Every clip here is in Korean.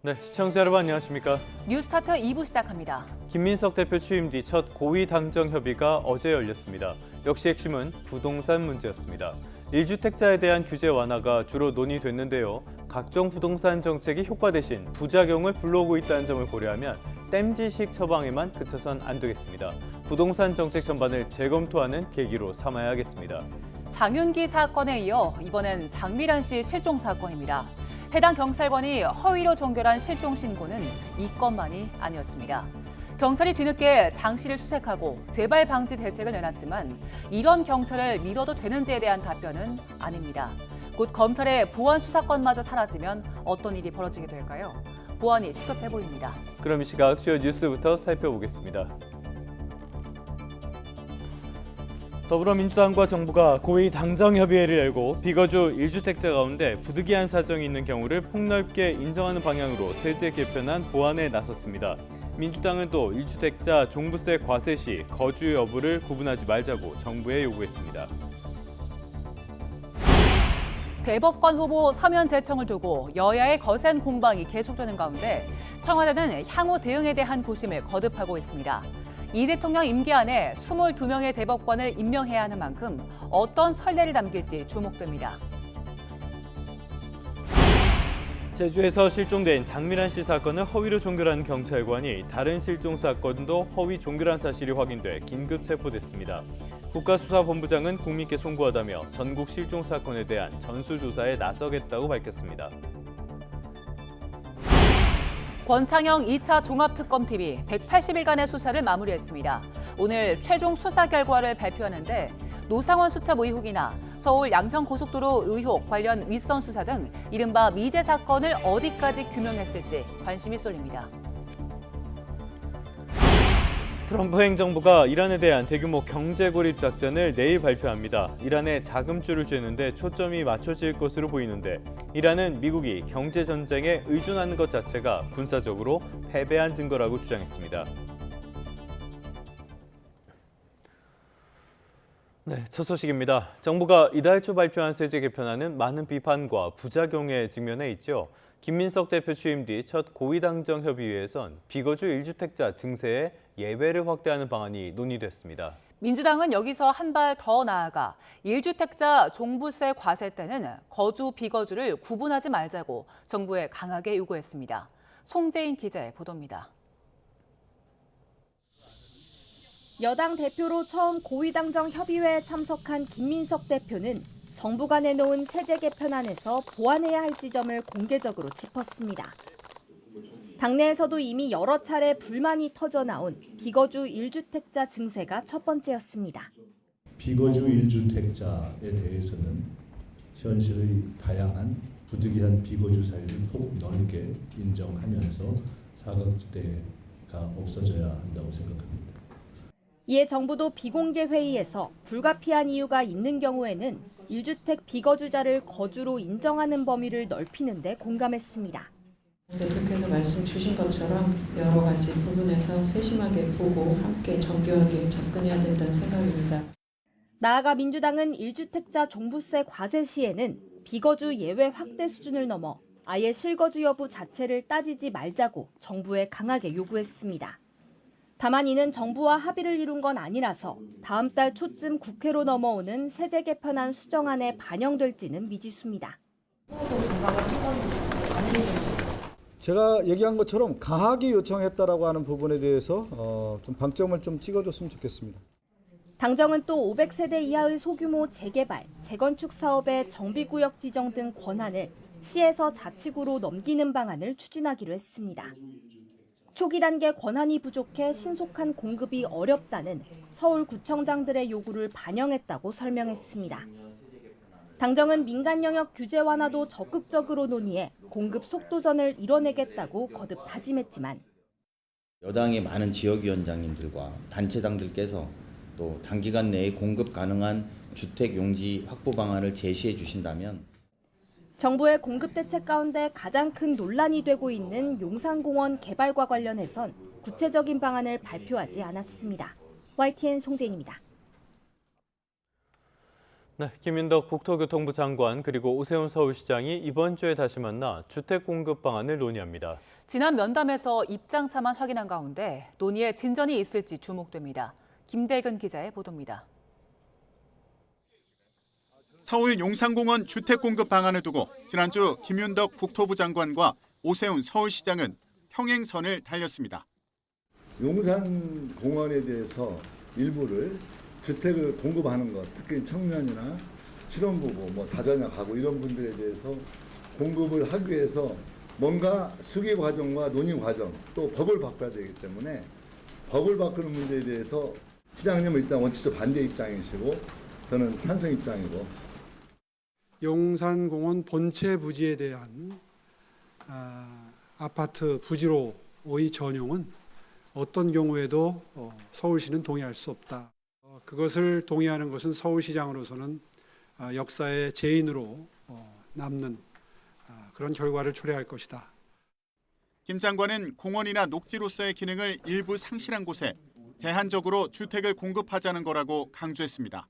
네, 시청자 여러분 안녕하십니까? 뉴스타트 2부 시작합니다. 김민석 대표 취임 뒤 첫 고위 당정 협의가 어제 열렸습니다. 역시 핵심은 부동산 문제였습니다. 1주택자에 대한 규제 완화가 주로 논의됐는데요. 각종 부동산 정책이 효과 대신 부작용을 불러오고 있다는 점을 고려하면 땜질식 처방에만 그쳐선 안 되겠습니다. 부동산 정책 전반을 재검토하는 계기로 삼아야겠습니다. 장윤기 사건에 이어 이번엔 장미란 씨 실종 사건입니다. 해당 경찰관이 허위로 종결한 실종 신고는 이 건만이 아니었습니다. 경찰이 뒤늦게 장 씨를 수색하고 재발 방지 대책을 내놨지만 이런 경찰을 믿어도 되는지에 대한 답변은 아닙니다. 곧 검찰의 보안 수사권마저 사라지면 어떤 일이 벌어지게 될까요? 보안이 시급해 보입니다. 그럼 이 시각 주요 뉴스부터 살펴보겠습니다. 더불어민주당과 정부가 고위 당정 협의회를 열고 비거주 1주택자 가운데 부득이한 사정이 있는 경우를 폭넓게 인정하는 방향으로 세제 개편안 보완에 나섰습니다. 민주당은 또 1주택자 종부세 과세 시 거주 여부를 구분하지 말자고 정부에 요구했습니다. 대법관 후보 서면 제청을 두고 여야의 거센 공방이 계속되는 가운데 청와대는 향후 대응에 대한 고심을 거듭하고 있습니다. 이 대통령 임기 안에 22명의 대법관을 임명해야 하는 만큼 어떤 선례를 남길지 주목됩니다. 제주에서 실종된 장미란 씨 사건을 허위로 종결한 경찰관이 다른 실종 사건도 허위 종결한 사실이 확인돼 긴급 체포됐습니다. 국가수사본부장은 국민께 송구하다며 전국 실종 사건에 대한 전수조사에 나서겠다고 밝혔습니다. 권창영 2차 종합특검팀이 180일간의 수사를 마무리했습니다. 오늘 최종 수사 결과를 발표하는데 노상원 수첩 의혹이나 서울 양평고속도로 의혹 관련 윗선 수사 등 이른바 미제 사건을 어디까지 규명했을지 관심이 쏠립니다. 트럼프 행정부가 이란에 대한 대규모 경제 고립 작전을 내일 발표합니다. 이란에 자금줄을 쥐는데 초점이 맞춰질 것으로 보이는데 이란은 미국이 경제 전쟁에 의존하는 것 자체가 군사적으로 패배한 증거라고 주장했습니다. 네, 첫 소식입니다. 정부가 이달 초 발표한 세제 개편안은 많은 비판과 부작용에 직면해 있죠. 김민석 대표 취임 뒤 첫 고위당정 협의회에선 비거주 1주택자 증세에 예외를 확대하는 방안이 논의됐습니다. 민주당은 여기서 한 발 더 나아가 1주택자 종부세 과세 때는 거주, 비거주를 구분하지 말자고 정부에 강하게 요구했습니다. 송재인 기자의 보도입니다. 여당 대표로 처음 고위당정 협의회에 참석한 김민석 대표는 정부가 내놓은 세제 개편안에서 보완해야 할 지점을 공개적으로 짚었습니다. 당내에서도 이미 여러 차례 불만이 터져나온 비거주 1주택자 증세가 첫 번째였습니다. 비거주 1주택자에 대해서는 현실의 다양한 부득이한 비거주 사유를 폭 넓게 인정하면서 사각지대가 없어져야 한다고 생각합니다. 이에 정부도 비공개 회의에서 불가피한 이유가 있는 경우에는 1주택 비거주자를 거주로 인정하는 범위를 넓히는 데 공감했습니다. 대표께서 말씀 주신 것처럼 여러 가지 부분에서 세심하게 보고 함께 정교하게 접근해야 된다는 생각입니다. 나아가 민주당은 1주택자 종부세 과세 시에는 비거주 예외 확대 수준을 넘어 아예 실거주 여부 자체를 따지지 말자고 정부에 강하게 요구했습니다. 다만 이는 정부와 합의를 이룬 건 아니라서 다음 달 초쯤 국회로 넘어오는 세제 개편안 수정안에 반영될지는 미지수입니다. 제가 얘기한 것처럼 강하게 요청했다라고 하는 부분에 대해서 좀 방점을 좀 찍어줬으면 좋겠습니다. 당정은 또 500세대 이하의 소규모 재개발, 재건축 사업의 정비구역 지정 등 권한을 시에서 자치구로 넘기는 방안을 추진하기로 했습니다. 초기 단계 권한이 부족해 신속한 공급이 어렵다는 서울구청장들의 요구를 반영했다고 설명했습니다. 당정은 민간 영역 규제 완화도 적극적으로 논의해 공급 속도전을 이뤄내겠다고 거듭 다짐했지만 여당의 많은 지역위원장님들과 단체장들께서 또 단기간 내에 공급 가능한 주택 용지 확보 방안을 제시해 주신다면 정부의 공급 대책 가운데 가장 큰 논란이 되고 있는 용산공원 개발과 관련해선 구체적인 방안을 발표하지 않았습니다. YTN 송재인입니다. 네, 김윤덕 국토교통부 장관 그리고 오세훈 서울시장이 이번 주에 다시 만나 주택 공급 방안을 논의합니다. 지난 면담에서 입장차만 확인한 가운데 논의에 진전이 있을지 주목됩니다. 김대근 기자의 보도입니다. 서울 용산공원 주택 공급 방안을 두고 지난주 김윤덕 국토부 장관과 오세훈 서울시장은 평행선을 달렸습니다. 용산공원에 대해서 일부를 주택을 공급하는 것, 특히 청년이나 신혼부부, 다자녀 가구 이런 분들에 대해서 공급을 하기 위해서 뭔가 수기 과정과 논의 과정, 또 법을 바꿔야 되기 때문에 법을 바꾸는 문제에 대해서 시장님은 일단 원칙적 반대 입장이시고 저는 찬성 입장이고. 용산공원 본체 부지에 대한 아파트 부지로의 전용은 어떤 경우에도 서울시는 동의할 수 없다. 그것을 동의하는 것은 서울시장으로서는 역사의 죄인으로 남는 그런 결과를 초래할 것이다. 김 장관은 공원이나 녹지로서의 기능을 일부 상실한 곳에 제한적으로 주택을 공급하자는 거라고 강조했습니다.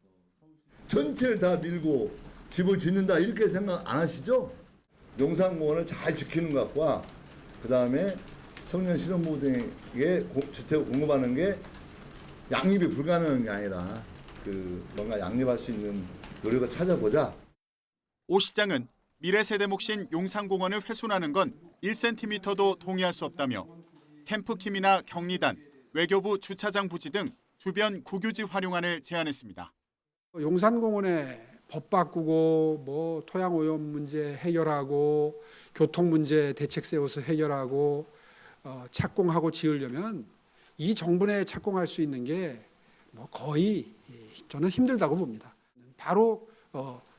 전체를 다 밀고 집을 짓는다 이렇게 생각 안 하시죠? 용산공원을 잘 지키는 것과 그다음에 청년 실업부부에게 주택을 공급하는 게 양립이 불가능한 게 아니라 뭔가 양립할 수 있는 노력을 찾아보자. 오 시장은 미래 세대 몫인 용산공원을 훼손하는 건 1cm도 동의할 수 없다며 캠프킴이나 격리단, 외교부 주차장 부지 등 주변 국유지 활용안을 제안했습니다. 용산공원에 법 바꾸고 토양 오염 문제 해결하고 교통 문제 대책 세워서 해결하고 착공하고 지으려면 이 정부 내에 착공할 수 있는 게 거의 저는 힘들다고 봅니다. 바로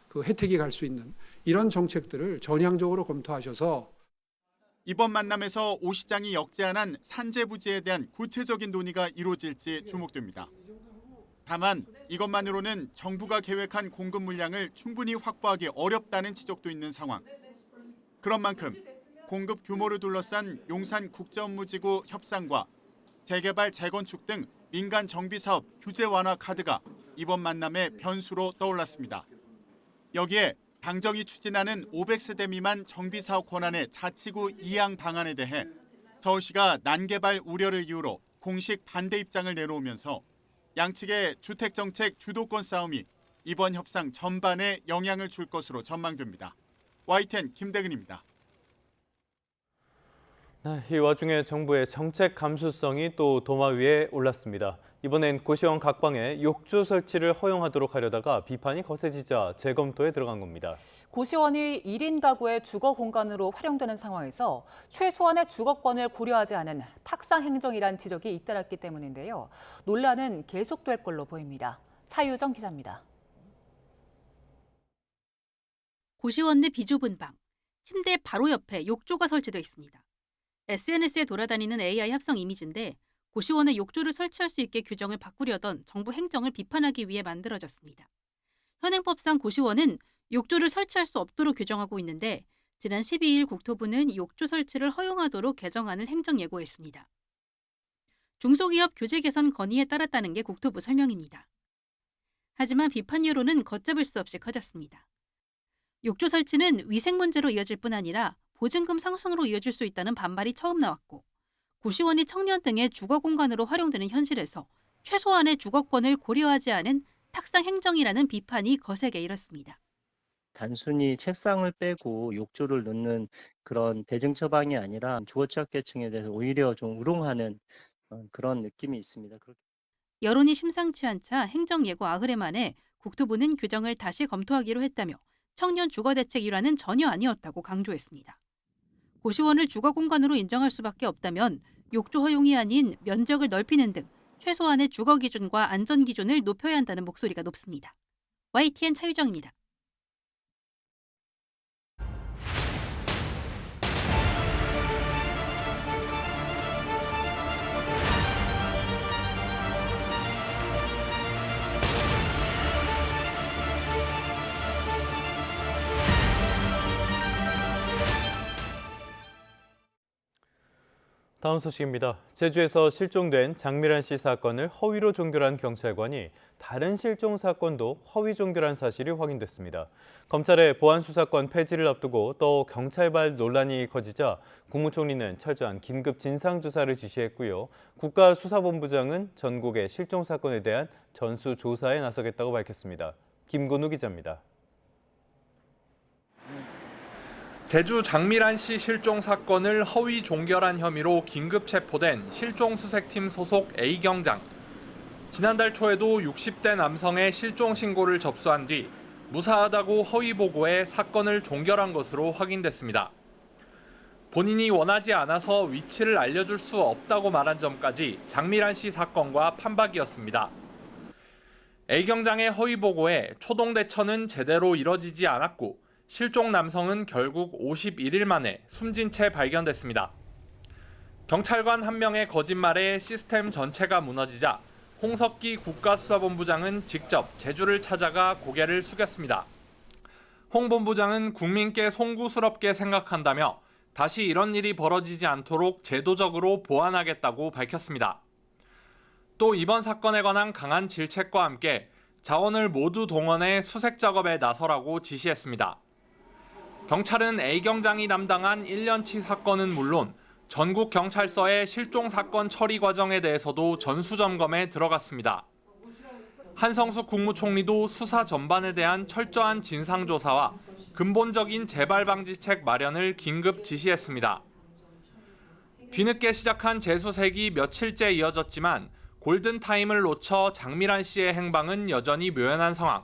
그 혜택이 갈 수 있는 이런 정책들을 전향적으로 검토하셔서 이번 만남에서 오 시장이 역제안한 산재 부지에 대한 구체적인 논의가 이루어질지 주목됩니다. 다만 이것만으로는 정부가 계획한 공급 물량을 충분히 확보하기 어렵다는 지적도 있는 상황. 그런 만큼 공급 규모를 둘러싼 용산 국제업무지구 협상과 재개발, 재건축 등 민간 정비 사업 규제 완화 카드가 이번 만남의 변수로 떠올랐습니다. 여기에 당정이 추진하는 500세대 미만 정비 사업 권한의 자치구 이양 방안에 대해 서울시가 난개발 우려를 이유로 공식 반대 입장을 내놓으면서 양측의 주택 정책 주도권 싸움이 이번 협상 전반에 영향을 줄 것으로 전망됩니다. YTN 김대근입니다. 네, 이 와중에 정부의 정책 감수성이 또 도마 위에 올랐습니다. 이번엔 고시원 각방에 욕조 설치를 허용하도록 하려다가 비판이 거세지자 재검토에 들어간 겁니다. 고시원이 1인 가구의 주거 공간으로 활용되는 상황에서 최소한의 주거권을 고려하지 않은 탁상 행정이란 지적이 잇따랐기 때문인데요. 논란은 계속될 걸로 보입니다. 차유정 기자입니다. 고시원 내 비좁은 방, 침대 바로 옆에 욕조가 설치되어 있습니다. SNS에 돌아다니는 AI 합성 이미지인데 고시원에 욕조를 설치할 수 있게 규정을 바꾸려던 정부 행정을 비판하기 위해 만들어졌습니다. 현행법상 고시원은 욕조를 설치할 수 없도록 규정하고 있는데 지난 12일 국토부는 욕조 설치를 허용하도록 개정안을 행정 예고했습니다. 중소기업 규제 개선 건의에 따랐다는 게 국토부 설명입니다. 하지만 비판 여론은 걷잡을 수 없이 커졌습니다. 욕조 설치는 위생 문제로 이어질 뿐 아니라 보증금 상승으로 이어질 수 있다는 반발이 처음 나왔고 고시원이 청년 등의 주거 공간으로 활용되는 현실에서 최소한의 주거권을 고려하지 않은 탁상 행정이라는 비판이 거세게 일었습니다. 단순히 책상을 빼고 욕조를 넣는 그런 대증 처방이 아니라 주거 취약계층에 대해서 오히려 좀 우롱하는 그런 느낌이 있습니다. 여론이 심상치 않자 행정 예고 아흐레 만에 국토부는 규정을 다시 검토하기로 했다며 청년 주거 대책 일환은 전혀 아니었다고 강조했습니다. 고시원을 주거 공간으로 인정할 수밖에 없다면 욕조 허용이 아닌 면적을 넓히는 등 최소한의 주거 기준과 안전 기준을 높여야 한다는 목소리가 높습니다. YTN 차유정입니다. 다음 소식입니다. 제주에서 실종된 장미란 씨 사건을 허위로 종결한 경찰관이 다른 실종 사건도 허위 종결한 사실이 확인됐습니다. 검찰의 보안수사권 폐지를 앞두고 또 경찰발 논란이 커지자 국무총리는 철저한 긴급 진상조사를 지시했고요. 국가수사본부장은 전국의 실종 사건에 대한 전수조사에 나서겠다고 밝혔습니다. 김건우 기자입니다. 제주 장미란 씨 실종 사건을 허위 종결한 혐의로 긴급 체포된 실종수색팀 소속 A 경장. 지난달 초에도 60대 남성의 실종 신고를 접수한 뒤 무사하다고 허위 보고해 사건을 종결한 것으로 확인됐습니다. 본인이 원하지 않아서 위치를 알려줄 수 없다고 말한 점까지 장미란 씨 사건과 판박이었습니다. A 경장의 허위 보고에 초동 대처는 제대로 이뤄지지 않았고 실종 남성은 결국 51일 만에 숨진 채 발견됐습니다. 경찰관 한 명의 거짓말에 시스템 전체가 무너지자 홍석기 국가수사본부장은 직접 제주를 찾아가 고개를 숙였습니다. 홍 본부장은 국민께 송구스럽게 생각한다며 다시 이런 일이 벌어지지 않도록 제도적으로 보완하겠다고 밝혔습니다. 또 이번 사건에 관한 강한 질책과 함께 자원을 모두 동원해 수색 작업에 나서라고 지시했습니다. 경찰은 A 경장이 담당한 1년치 사건은 물론 전국 경찰서의 실종 사건 처리 과정에 대해서도 전수점검에 들어갔습니다. 한성숙 국무총리도 수사 전반에 대한 철저한 진상조사와 근본적인 재발 방지책 마련을 긴급 지시했습니다. 뒤늦게 시작한 재수색이 며칠째 이어졌지만 골든타임을 놓쳐 장미란 씨의 행방은 여전히 묘연한 상황.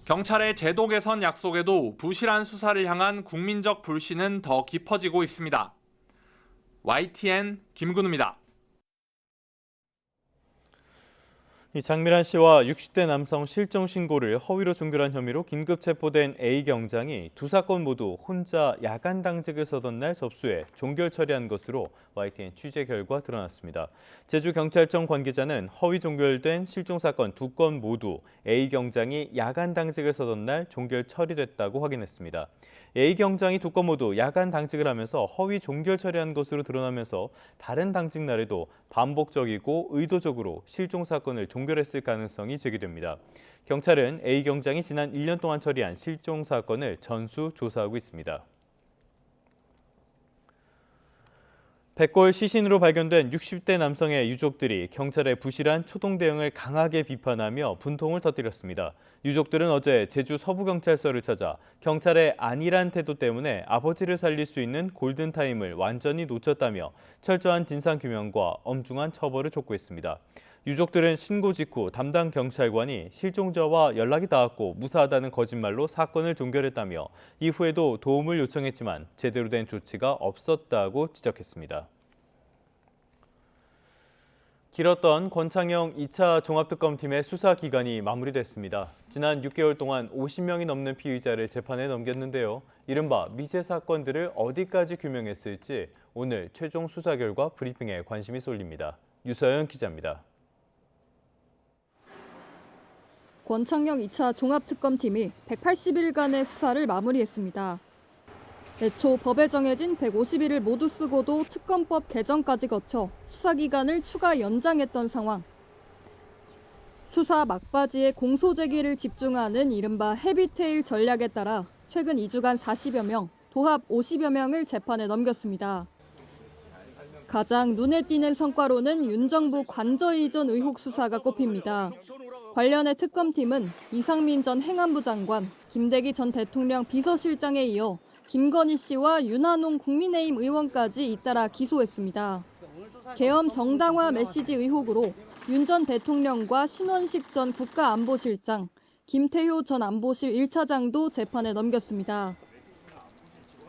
경찰의 제도 개선 약속에도 부실한 수사를 향한 국민적 불신은 더 깊어지고 있습니다. YTN 김근우입니다. 이 장미란 씨와 60대 남성 실종 신고를 허위로 종결한 혐의로 긴급 체포된 A 경장이 두 사건 모두 혼자 야간 당직을 서던 날 접수해 종결 처리한 것으로 YTN 취재 결과 드러났습니다. 제주경찰청 관계자는 허위 종결된 실종 사건 두 건 모두 A 경장이 야간 당직을 서던 날 종결 처리됐다고 확인했습니다. A 경장이 두 건 모두 야간 당직을 하면서 허위 종결 처리한 것으로 드러나면서 다른 당직 날에도 반복적이고 의도적으로 실종 사건을 종결했을 가능성이 제기됩니다. 경찰은 A 경장이 지난 1년 동안 처리한 실종 사건을 전수 조사하고 있습니다. 백골 시신으로 발견된 60대 남성의 유족들이 경찰의 부실한 초동 대응을 강하게 비판하며 분통을 터뜨렸습니다. 유족들은 어제 제주 서부경찰서를 찾아 경찰의 안일한 태도 때문에 아버지를 살릴 수 있는 골든타임을 완전히 놓쳤다며 철저한 진상규명과 엄중한 처벌을 촉구했습니다. 유족들은 신고 직후 담당 경찰관이 실종자와 연락이 닿았고 무사하다는 거짓말로 사건을 종결했다며 이후에도 도움을 요청했지만 제대로 된 조치가 없었다고 지적했습니다. 길었던 권창영 2차 종합특검팀의 수사 기간이 마무리됐습니다. 지난 6개월 동안 50명이 넘는 피의자를 재판에 넘겼는데요. 이른바 미제 사건들을 어디까지 규명했을지 오늘 최종 수사 결과 브리핑에 관심이 쏠립니다. 유서연 기자입니다. 권창영 2차 종합특검팀이 180일간의 수사를 마무리했습니다. 애초 법에 정해진 150일을 모두 쓰고도 특검법 개정까지 거쳐 수사기간을 추가 연장했던 상황. 수사 막바지에 공소 제기를 집중하는 이른바 헤비테일 전략에 따라 최근 2주간 40여 명, 도합 50여 명을 재판에 넘겼습니다. 가장 눈에 띄는 성과로는 윤 정부 관저 이전 의혹 수사가 꼽힙니다. 관련해 특검팀은 이상민 전 행안부 장관, 김대기 전 대통령 비서실장에 이어 김건희 씨와 윤한홍 국민의힘 의원까지 잇따라 기소했습니다. 계엄 정당화 메시지 의혹으로 윤 전 대통령과 신원식 전 국가안보실장, 김태효 전 안보실 1차장도 재판에 넘겼습니다.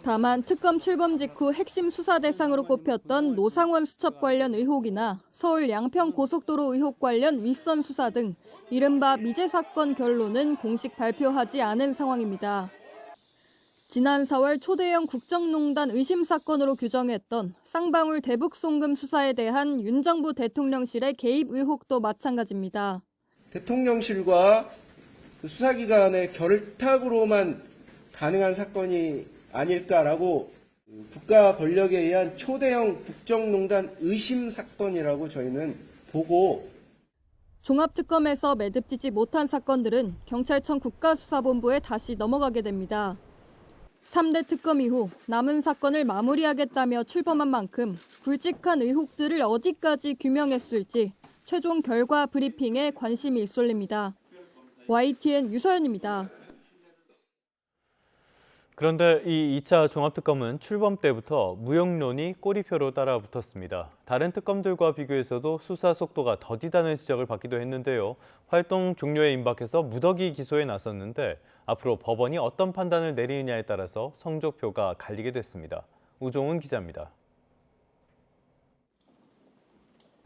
다만 특검 출범 직후 핵심 수사 대상으로 꼽혔던 노상원 수첩 관련 의혹이나 서울 양평 고속도로 의혹 관련 윗선 수사 등 이른바 미제 사건 결론은 공식 발표하지 않은 상황입니다. 지난 4월 초대형 국정농단 의심 사건으로 규정했던 쌍방울 대북 송금 수사에 대한 윤 정부 대통령실의 개입 의혹도 마찬가지입니다. 대통령실과 수사기관의 결탁으로만 가능한 사건이 아닐까라고 국가 권력에 의한 초대형 국정농단 의심 사건이라고 저희는 보고 종합특검에서 매듭지지 못한 사건들은 경찰청 국가수사본부에 다시 넘어가게 됩니다. 3대 특검 이후 남은 사건을 마무리하겠다며 출범한 만큼 굵직한 의혹들을 어디까지 규명했을지 최종 결과 브리핑에 관심이 쏠립니다. YTN 유서연입니다. 그런데 이 2차 종합특검은 출범 때부터 무용론이 꼬리표로 따라붙었습니다. 다른 특검들과 비교해서도 수사 속도가 더디다는 지적을 받기도 했는데요. 활동 종료에 임박해서 무더기 기소에 나섰는데 앞으로 법원이 어떤 판단을 내리느냐에 따라서 성적표가 갈리게 됐습니다. 우종훈 기자입니다.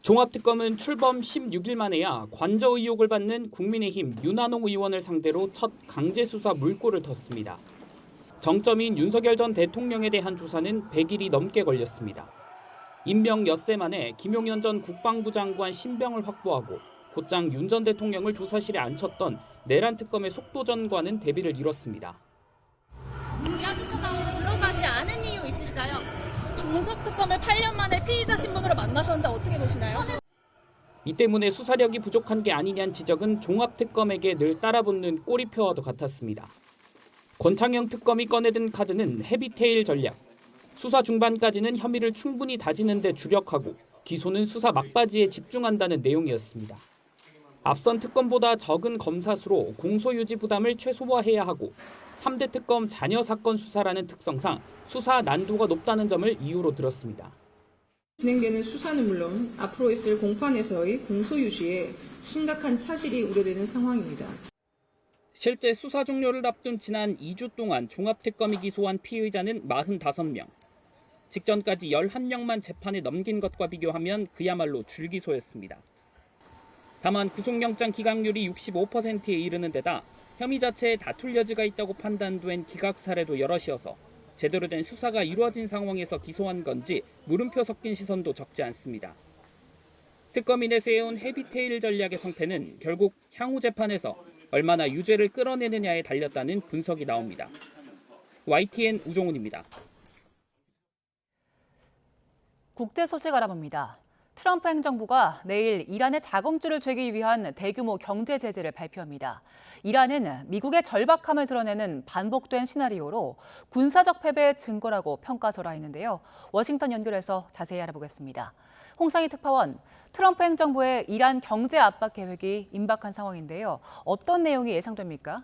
종합특검은 출범 16일 만에야 관저 의혹을 받는 국민의힘 윤한홍 의원을 상대로 첫 강제수사 물꼬를 텄습니다. 정점인 윤석열 전 대통령에 대한 조사는 100일이 넘게 걸렸습니다. 임명 엿새 만에 김용현 전 국방부 장관 신병을 확보하고 곧장 윤 전 대통령을 조사실에 앉혔던 내란 특검의 속도전과는 대비를 이뤘습니다. 지하주차장으로 들어가지 않은 이유 있으실까요? 종합특검을 8년 만에 피의자 신분으로 만나셨는데 어떻게 보시나요? 이 때문에 수사력이 부족한 게 아니냐는 지적은 종합특검에게 늘 따라붙는 꼬리표와도 같았습니다. 권창형 특검이 꺼내든 카드는 헤비테일 전략. 수사 중반까지는 혐의를 충분히 다지는 데 주력하고 기소는 수사 막바지에 집중한다는 내용이었습니다. 앞선 특검보다 적은 검사 수로 공소유지 부담을 최소화해야 하고 3대 특검 잔여 사건 수사라는 특성상 수사 난도가 높다는 점을 이유로 들었습니다. 진행되는 수사는 물론 앞으로 있을 공판에서의 공소유지에 심각한 차질이 우려되는 상황입니다. 실제 수사 종료를 앞둔 지난 2주 동안 종합특검이 기소한 피의자는 45명. 직전까지 11명만 재판에 넘긴 것과 비교하면 그야말로 줄기소였습니다. 다만 구속영장 기각률이 65%에 이르는 데다 혐의 자체에 다툴 여지가 있다고 판단된 기각 사례도 여럿이어서 제대로 된 수사가 이루어진 상황에서 기소한 건지 물음표 섞인 시선도 적지 않습니다. 특검이 내세운 헤비테일 전략의 성패는 결국 향후 재판에서 얼마나 유죄를 끌어내느냐에 달렸다는 분석이 나옵니다. YTN 우종훈입니다. 국제 소식 알아봅니다. 트럼프 행정부가 내일 이란의 자금줄을 죄기 위한 대규모 경제 제재를 발표합니다. 이란은 미국의 절박함을 드러내는 반복된 시나리오로 군사적 패배의 증거라고 평가절하했는데요. 워싱턴 연결해서 자세히 알아보겠습니다. 홍상희 특파원, 트럼프 행정부의 이란 경제 압박 계획이 임박한 상황인데요. 어떤 내용이 예상됩니까?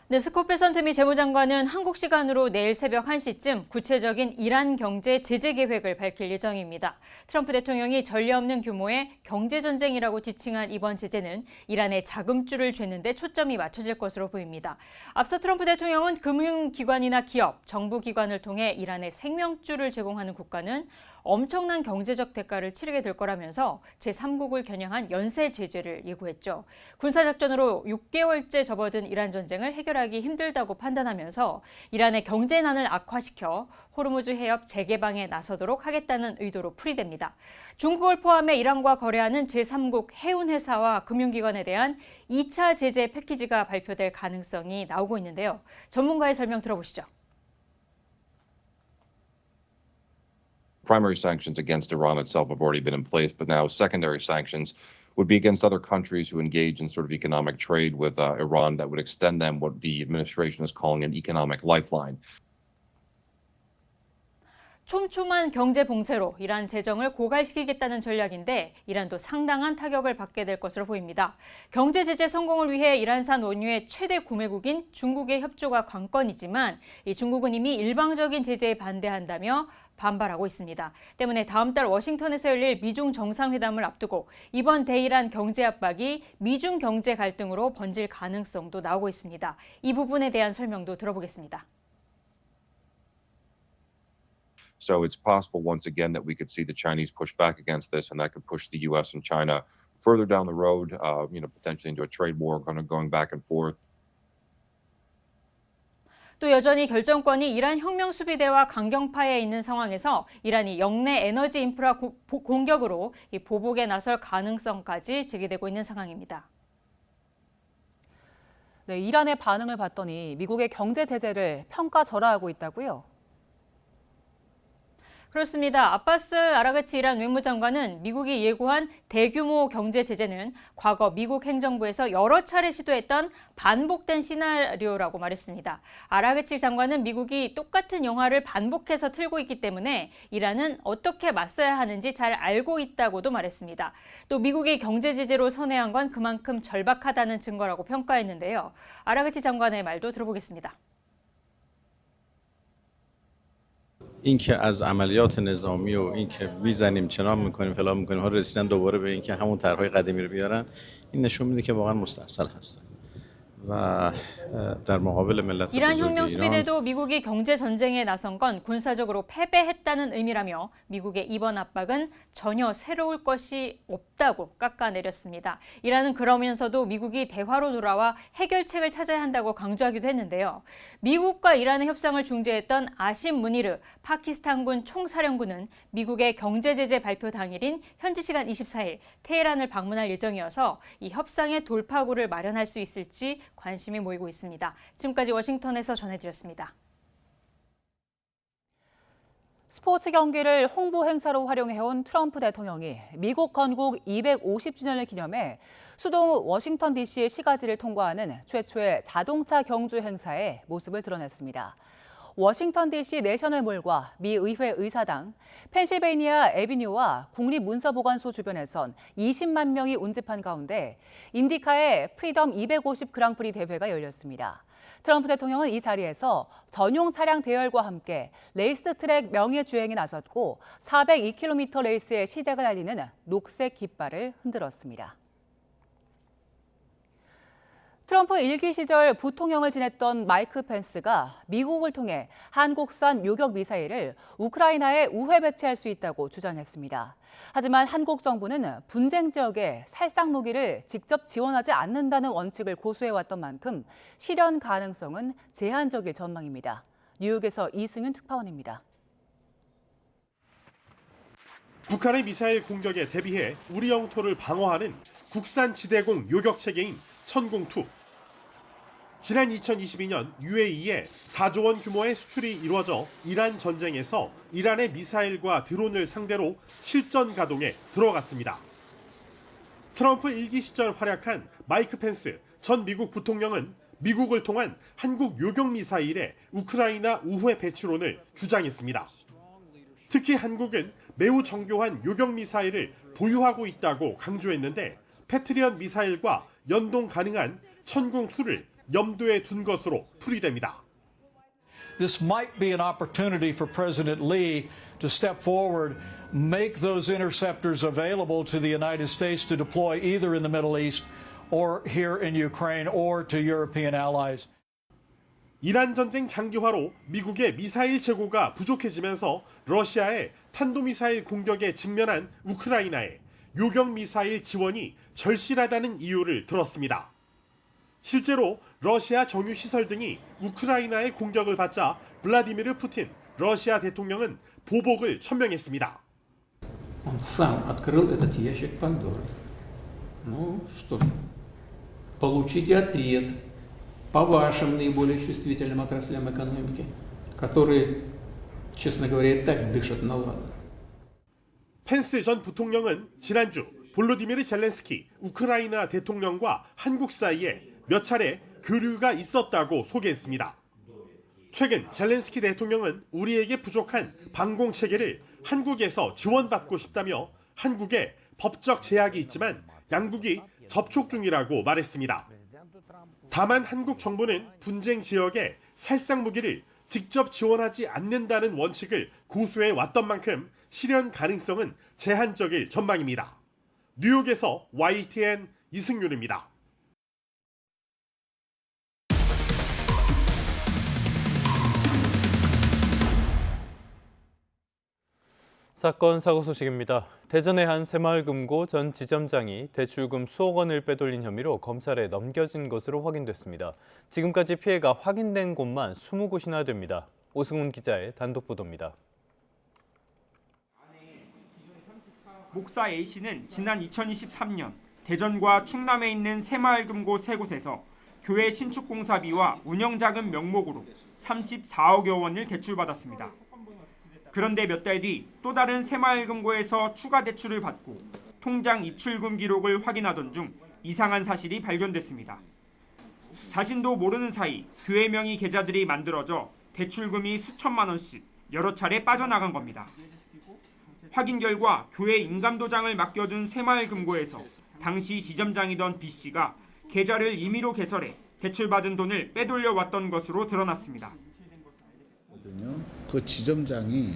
네, 스콧 베선트 미 재무장관은 한국 시간으로 내일 새벽 1시쯤 구체적인 이란 경제 제재 계획을 밝힐 예정입니다. 트럼프 대통령이 전례 없는 규모의 경제 전쟁이라고 지칭한 이번 제재는 이란의 자금줄을 쥐는 데 초점이 맞춰질 것으로 보입니다. 앞서 트럼프 대통령은 금융기관이나 기업, 정부기관을 통해 이란의 생명줄을 제공하는 국가는 엄청난 경제적 대가를 치르게 될 거라면서 제3국을 겨냥한 연쇄 제재를 예고했죠. 군사작전으로 6개월째 접어든 이란 전쟁을 해결하기 힘들다고 판단하면서 이란의 경제난을 악화시켜 호르무즈 해협 재개방에 나서도록 하겠다는 의도로 풀이됩니다. 중국을 포함해 이란과 거래하는 제3국 해운회사와 금융기관에 대한 2차 제재 패키지가 발표될 가능성이 나오고 있는데요. 전문가의 설명 들어보시죠. Primary sanctions against Iran itself have already been in place, but now secondary sanctions would be against other countries who engage in sort of economic trade with Iran that would extend them what the administration is calling an economic lifeline. 촘촘한 경제 봉쇄로 이란 재정을 고갈시키겠다는 전략인데 이란도 상당한 타격을 받게 될 것으로 보입니다. 경제 제재 성공을 위해 이란산 원유의 최대 구매국인 중국의 협조가 관건이지만 이 중국은 이미 일방적인 제재에 반대한다며 반발하고 있습니다. 때문에 다음 달 워싱턴에서 열릴 미중 정상회담을 앞두고 이번 대이란 경제 압박이 미중 경제 갈등으로 번질 가능성도 나오고 있습니다. 이 부분에 대한 설명도 들어보겠습니다. So it's possible once again that we could see the Chinese push back against this, and that could push the U.S. and China further down the road, potentially into a trade war, going back and forth. 또 여전히 결정권이 이란 혁명수비대와 강경파에 있는 상황에서 이란이 영내 에너지 인프라 공격으로 이 보복에 나설 가능성까지 제기되고 있는 상황입니다. 네, 이란의 반응을 봤더니 미국의 경제 제재를 평가절하하고 있다고요? 그렇습니다. 아바스 아라그치 이란 외무장관은 미국이 예고한 대규모 경제 제재는 과거 미국 행정부에서 여러 차례 시도했던 반복된 시나리오라고 말했습니다. 아라그치 장관은 미국이 똑같은 영화를 반복해서 틀고 있기 때문에 이란은 어떻게 맞서야 하는지 잘 알고 있다고도 말했습니다. 또 미국이 경제 제재로 선회한 건 그만큼 절박하다는 증거라고 평가했는데요. 아라그치 장관의 말도 들어보겠습니다. اینکه از عملیات نظامی و اینکه میزنیم چنان میکنیم فلان میکنیم ها رسیدن دوباره به اینکه همون طرحهای قدیمی رو بیارن این نشون میده که واقعا مستعصل هستن و در مقابل ملت 이란 بزرگ 혁명 ایران 수비대도 미국이 경제 전쟁에 나선 건 군사적으로 패배했다는 의미라며 미국의 이번 압박은 전혀 새로울 것이 없다고 깎아내렸습니다. 이란은 그러면서도 미국이 대화로 돌아와 해결책을 찾아야 한다고 강조하기도 했는데요. 미국과 이란의 협상을 중재했던 아심 무니르 파키스탄군 총사령부는 미국의 경제 제재 발표 당일인 현지 시간 24일 테헤란을 방문할 예정이어서 이 협상의 돌파구를 마련할 수 있을지 관심이 모이고 있습니다. 지금까지 워싱턴에서 전해드렸습니다. 스포츠 경기를 홍보 행사로 활용해온 트럼프 대통령이 미국 건국 250주년을 기념해 수도 워싱턴 DC의 시가지를 통과하는 최초의 자동차 경주 행사에 모습을 드러냈습니다. 워싱턴 DC 내셔널몰과 미 의회 의사당, 펜실베이니아 애비뉴와 국립문서보관소 주변에선 20만 명이 운집한 가운데 인디카의 프리덤 250 그랑프리 대회가 열렸습니다. 트럼프 대통령은 이 자리에서 전용 차량 대열과 함께 레이스 트랙 명예주행에 나섰고 402km 레이스의 시작을 알리는 녹색 깃발을 흔들었습니다. 트럼프 일기 시절 부통령을 지냈던 마이크 펜스가 미국을 통해 한국산 요격 미사일을 우크라이나에 우회 배치할 수 있다고 주장했습니다. 하지만 한국 정부는 분쟁 지역에 살상 무기를 직접 지원하지 않는다는 원칙을 고수해왔던 만큼 실현 가능성은 제한적일 전망입니다. 뉴욕에서 이승윤 특파원입니다. 북한의 미사일 공격에 대비해 우리 영토를 방어하는 국산 지대공 요격 체계인 천공2. 지난 2022년 UAE에 4조 원 규모의 수출이 이루어져 이란 전쟁에서 이란의 미사일과 드론을 상대로 실전 가동에 들어갔습니다. 트럼프 일기 시절 활약한 마이크 펜스 전 미국 부통령은 미국을 통한 한국 요격 미사일의 우크라이나 우회 배치론을 주장했습니다. 특히 한국은 매우 정교한 요격 미사일을 보유하고 있다고 강조했는데 패트리엇 미사일과 연동 가능한 천공2를 염두에 둔 것으로 풀이됩니다. This might be an opportunity for President Lee to step forward, make those interceptors available to the United States to deploy either in the Middle East or here in Ukraine or to European allies. 이란 전쟁 장기화로 미국의 미사일 재고가 부족해지면서 러시아의 탄도미사일 공격에 직면한 우크라이나에 요격 미사일 지원이 절실하다는 이유를 들었습니다. 실제로 러시아 정유시설 등이 우크라이나의 공격을 받자 블라디미르 푸틴 러시아 대통령은 보복을 천명했습니다. Он сам открыл этот ящик Пандоры. Ну что ж, получите ответ по вашим наиболее чувствительным отраслям экономики, которые, честно говоря, и так дышат на ладан. 펜스 전 부통령은 지난주 볼로디미르 젤렌스키 우크라이나 대통령과 한국 사이에 몇 차례 교류가 있었다고 소개했습니다. 최근 젤렌스키 대통령은 우리에게 부족한 방공 체계를 한국에서 지원받고 싶다며 한국에 법적 제약이 있지만 양국이 접촉 중이라고 말했습니다. 다만 한국 정부는 분쟁 지역에 살상 무기를 직접 지원하지 않는다는 원칙을 고수해 왔던 만큼 실현 가능성은 제한적일 전망입니다. 뉴욕에서 YTN 이승윤입니다. 사건 사고 소식입니다. 대전의 한 새마을금고 전 지점장이 대출금 수억 원을 빼돌린 혐의로 검찰에 넘겨진 것으로 확인됐습니다. 지금까지 피해가 확인된 곳만 20곳이나 됩니다. 오승훈 기자의 단독 보도입니다. 목사 A씨는 지난 2023년 대전과 충남에 있는 새마을금고 세 곳에서 교회 신축 공사비와 운영자금 명목으로 34억여 원을 대출받았습니다. 그런데 몇 달 뒤 또 다른 새마을금고에서 추가 대출을 받고 통장 입출금 기록을 확인하던 중 이상한 사실이 발견됐습니다. 자신도 모르는 사이 교회 명의 계좌들이 만들어져 대출금이 수천만 원씩 여러 차례 빠져나간 겁니다. 확인 결과 교회 인감도장을 맡겨둔 새마을금고에서 당시 지점장이던 B씨가 계좌를 임의로 개설해 대출받은 돈을 빼돌려 왔던 것으로 드러났습니다. 그 지점장이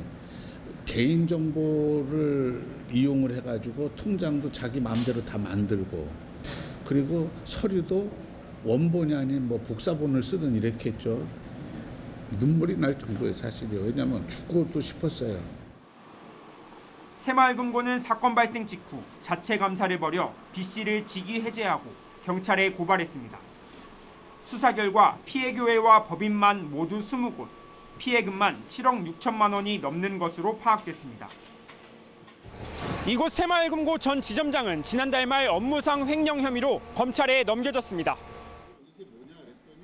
개인정보를 이용을 해가지고 통장도 자기 마음대로 다 만들고 그리고 서류도 원본이 아닌 뭐 복사본을 쓰든 이렇게 했죠. 눈물이 날 정도의 사실이에요. 왜냐하면 죽고도 싶었어요. 새마을금고는 사건 발생 직후 자체 감사를 벌여 B씨를 직위 해제하고 경찰에 고발했습니다. 수사 결과 피해 교회와 법인만 모두 20곳, 피해금만 7억 6천만 원이 넘는 것으로 파악됐습니다. 이곳 새마을금고 전 지점장은 지난달 말 업무상 횡령 혐의로 검찰에 넘겨졌습니다.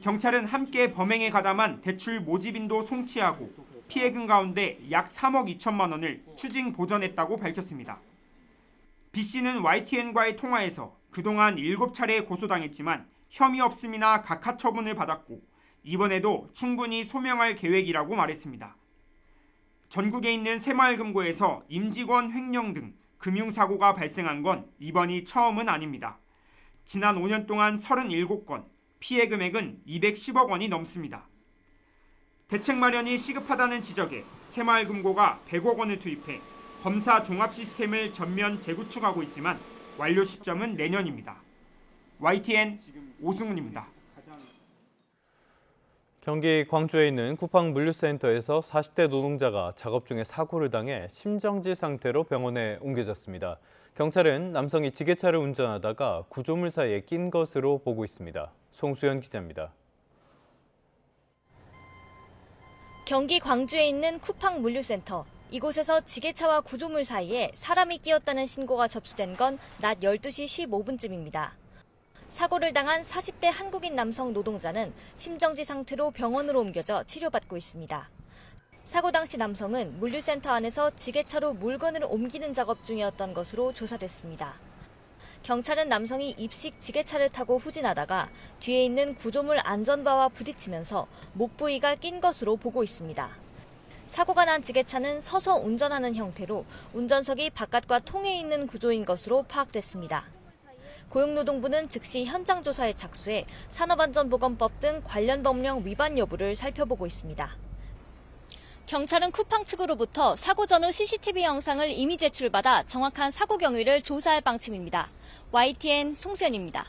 경찰은 함께 범행에 가담한 대출 모집인도 송치하고 피해금 가운데 약 3억 2천만 원을 추징 보전했다고 밝혔습니다. B씨는 YTN과의 통화에서 그동안 7차례 고소당했지만 혐의 없음이나 각하 처분을 받았고 이번에도 충분히 소명할 계획이라고 말했습니다. 전국에 있는 새마을금고에서 임직원 횡령 등 금융사고가 발생한 건 이번이 처음은 아닙니다. 지난 5년 동안 37건, 피해 금액은 210억 원이 넘습니다. 대책 마련이 시급하다는 지적에 새마을금고가 100억 원을 투입해 검사 종합 시스템을 전면 재구축하고 있지만 완료 시점은 내년입니다. YTN 오승훈입니다. 경기 광주에 있는 쿠팡물류센터에서 40대 노동자가 작업 중에 사고를 당해 심정지 상태로 병원에 옮겨졌습니다. 경찰은 남성이 지게차를 운전하다가 구조물 사이에 낀 것으로 보고 있습니다. 송수연 기자입니다. 경기 광주에 있는 쿠팡물류센터. 이곳에서 지게차와 구조물 사이에 사람이 끼었다는 신고가 접수된 건 낮 12시 15분쯤입니다. 사고를 당한 40대 한국인 남성 노동자는 심정지 상태로 병원으로 옮겨져 치료받고 있습니다. 사고 당시 남성은 물류센터 안에서 지게차로 물건을 옮기는 작업 중이었던 것으로 조사됐습니다. 경찰은 남성이 입식 지게차를 타고 후진하다가 뒤에 있는 구조물 안전바와 부딪히면서 목 부위가 낀 것으로 보고 있습니다. 사고가 난 지게차는 서서 운전하는 형태로 운전석이 바깥과 통해 있는 구조인 것으로 파악됐습니다. 고용노동부는 즉시 현장 조사에 착수해 산업안전보건법 등 관련 법령 위반 여부를 살펴보고 있습니다. 경찰은 쿠팡 측으로부터 사고 전후 CCTV 영상을 이미 제출받아 정확한 사고 경위를 조사할 방침입니다. YTN 송수연입니다.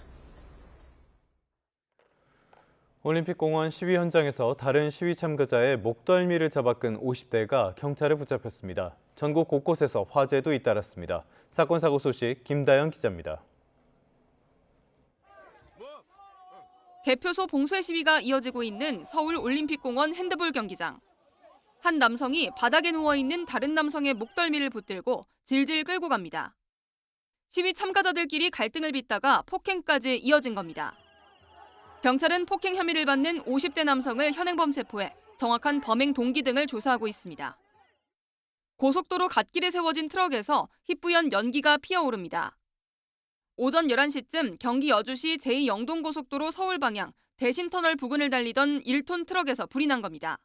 올림픽공원 시위 현장에서 다른 시위 참가자의 목덜미를 잡아끈 50대가 경찰에 붙잡혔습니다. 전국 곳곳에서 화재도 잇따랐습니다. 사건 사고 소식 김다영 기자입니다. 개표소 봉쇄 시위가 이어지고 있는 서울 올림픽공원 핸드볼 경기장. 한 남성이 바닥에 누워있는 다른 남성의 목덜미를 붙들고 질질 끌고 갑니다. 시위 참가자들끼리 갈등을 빚다가 폭행까지 이어진 겁니다. 경찰은 폭행 혐의를 받는 50대 남성을 현행범 체포해 정확한 범행 동기 등을 조사하고 있습니다. 고속도로 갓길에 세워진 트럭에서 희뿌연 연기가 피어오릅니다. 오전 11시쯤 경기 여주시 제2영동고속도로 서울 방향 대신터널 부근을 달리던 1톤 트럭에서 불이 난 겁니다.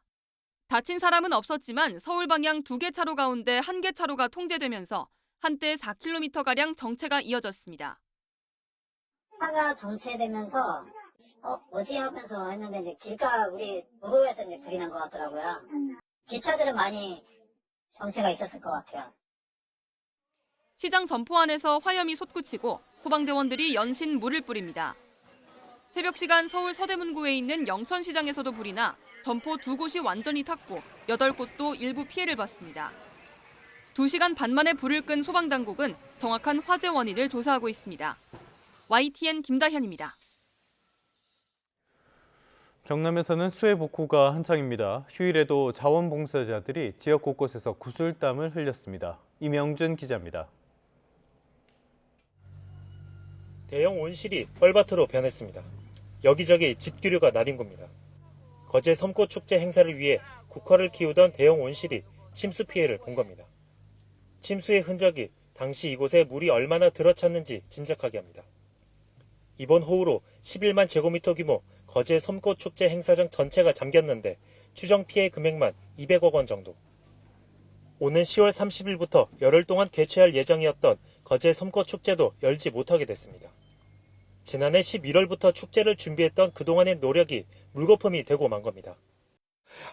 다친 사람은 없었지만 서울 방향 2개 차로 가운데 1개 차로가 통제되면서 한때 4km가량 정체가 이어졌습니다. 차가 정체되면서 뭐지 하면서 했는데 이제 길가 우리 도로에서 이제 불이 난 것 같더라고요. 기차들은 많이 정체가 있었을 것 같아요. 시장 점포 안에서 화염이 솟구치고 소방대원들이 연신 물을 뿌립니다. 새벽 시간 서울 서대문구에 있는 영천시장에서도 불이 나 점포 2곳이 완전히 탔고 8곳도 일부 피해를 봤습니다. 2시간 반 만에 불을 끈 소방당국은 정확한 화재 원인을 조사하고 있습니다. YTN 김다현입니다. 경남에서는 수해 복구가 한창입니다. 휴일에도 자원봉사자들이 지역 곳곳에서 구슬땀을 흘렸습니다. 이명준 기자입니다. 대형 온실이 뻘밭으로 변했습니다. 여기저기 집기류가 나뒹굽니다. 거제 섬꽃축제 행사를 위해 국화를 키우던 대형 온실이 침수 피해를 본 겁니다. 침수의 흔적이 당시 이곳에 물이 얼마나 들어찼는지 짐작하게 합니다. 이번 호우로 11만 제곱미터 규모 거제 섬꽃축제 행사장 전체가 잠겼는데 추정 피해 금액만 200억 원 정도. 오는 10월 30일부터 열흘 동안 개최할 예정이었던 거제 섬꽃축제도 열지 못하게 됐습니다. 지난해 11월부터 축제를 준비했던 그동안의 노력이 물거품이 되고 만 겁니다.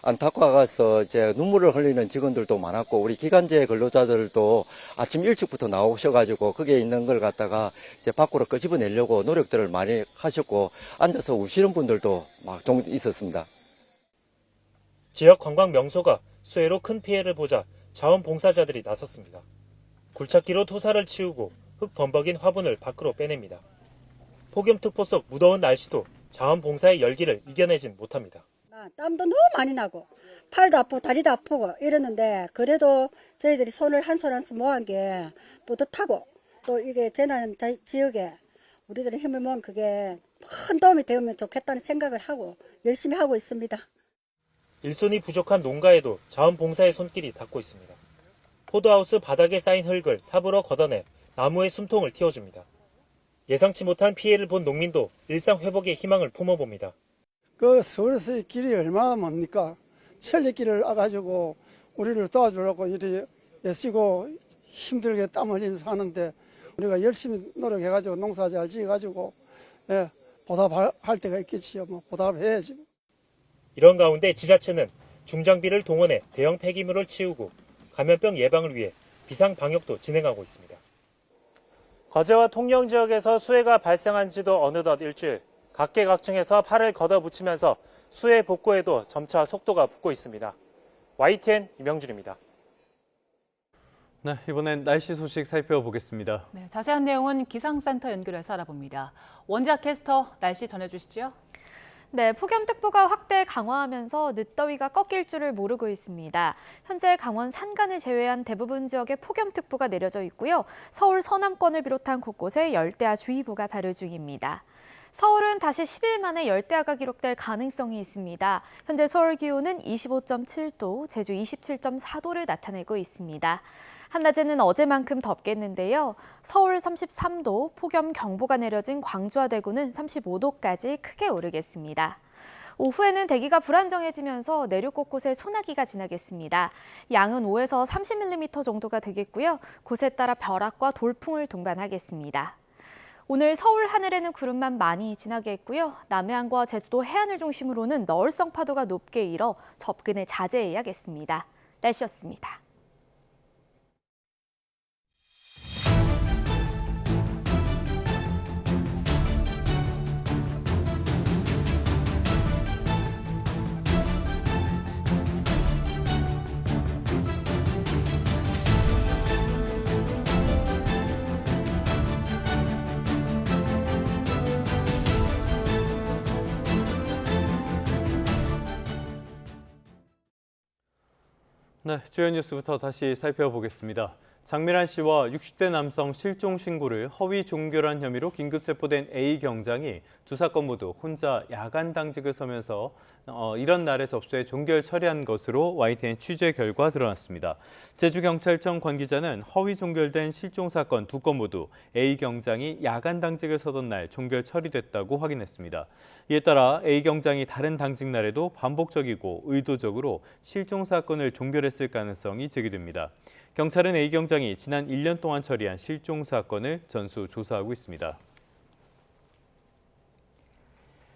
안타까워서 이제 눈물을 흘리는 직원들도 많았고 우리 기간제 근로자들도 아침 일찍부터 나오셔가지고 거기에 있는 걸 갖다가 이제 밖으로 끄집어내려고 노력들을 많이 하셨고 앉아서 우시는 분들도 막 좀 있었습니다. 지역 관광 명소가 수해로 큰 피해를 보자 자원봉사자들이 나섰습니다. 굴착기로 토사를 치우고 흙 범벅인 화분을 밖으로 빼냅니다. 폭염특보 속 무더운 날씨도 자원봉사의 열기를 이겨내진 못합니다. 땀도 너무 많이 나고 팔도 아프고 다리도 아프고 이러는데 그래도 저희들이 손을 한 손 한 손 모은 게 뿌듯하고 또 이게 재난 지역에 우리들의 힘을 모은 그게 큰 도움이 되면 좋겠다는 생각을 하고 열심히 하고 있습니다. 일손이 부족한 농가에도 자원봉사의 손길이 닿고 있습니다. 포도하우스 바닥에 쌓인 흙을 삽으로 걷어내 나무의 숨통을 틔워줍니다. 예상치 못한 피해를 본 농민도 일상 회복의 희망을 품어봅니다. 그 서울에서의 길이 얼마나 멉니까? 천리길을 와가지고 우리를 도와주려고 이리 애쓰고 힘들게 땀 흘리면서 하는데 우리가 열심히 노력해가지고 농사 잘 지어가지고 보답할 때가 있겠지요. 뭐 보답해야지. 이런 가운데 지자체는 중장비를 동원해 대형 폐기물을 치우고 감염병 예방을 위해 비상 방역도 진행하고 있습니다. 거제와 통영 지역에서 수해가 발생한 지도 어느덧 일주일. 각계각층에서 팔을 걷어붙이면서 수해 복구에도 점차 속도가 붙고 있습니다. YTN 이명준입니다. 네, 이번엔 날씨 소식 살펴보겠습니다. 네, 자세한 내용은 기상센터 연결해서 알아봅니다. 원지아 캐스터 날씨 전해주시죠. 네, 폭염특보가 확대 강화하면서 늦더위가 꺾일 줄을 모르고 있습니다. 현재 강원 산간을 제외한 대부분 지역에 폭염특보가 내려져 있고요. 서울 서남권을 비롯한 곳곳에 열대야주의보가 발효 중입니다. 서울은 다시 10일 만에 열대야가 기록될 가능성이 있습니다. 현재 서울 기온은 25.7도, 제주 27.4도를 나타내고 있습니다. 한낮에는 어제만큼 덥겠는데요. 서울 33도, 폭염경보가 내려진 광주와 대구는 35도까지 크게 오르겠습니다. 오후에는 대기가 불안정해지면서 내륙 곳곳에 소나기가 지나겠습니다. 양은 5에서 30mm 정도가 되겠고요. 곳에 따라 벼락과 돌풍을 동반하겠습니다. 오늘 서울 하늘에는 구름만 많이 지나게 있고요. 남해안과 제주도 해안을 중심으로는 너울성 파도가 높게 일어 접근에 자제해야겠습니다. 날씨였습니다. 네, 주요 뉴스부터 다시 살펴보겠습니다. 장미란 씨와 60대 남성 실종 신고를 허위 종결한 혐의로 긴급 체포된 A 경장이 두 사건 모두 혼자 야간 당직을 서면서 이런 날에 접수해 종결 처리한 것으로 YTN 취재 결과 드러났습니다. 제주경찰청 관계자는 허위 종결된 실종 사건 두 건 모두 A 경장이 야간 당직을 서던 날 종결 처리됐다고 확인했습니다. 이에 따라 A 경장이 다른 당직 날에도 반복적이고 의도적으로 실종 사건을 종결했을 가능성이 제기됩니다. 경찰은 A 경장이 지난 1년 동안 처리한 실종 사건을 전수 조사하고 있습니다.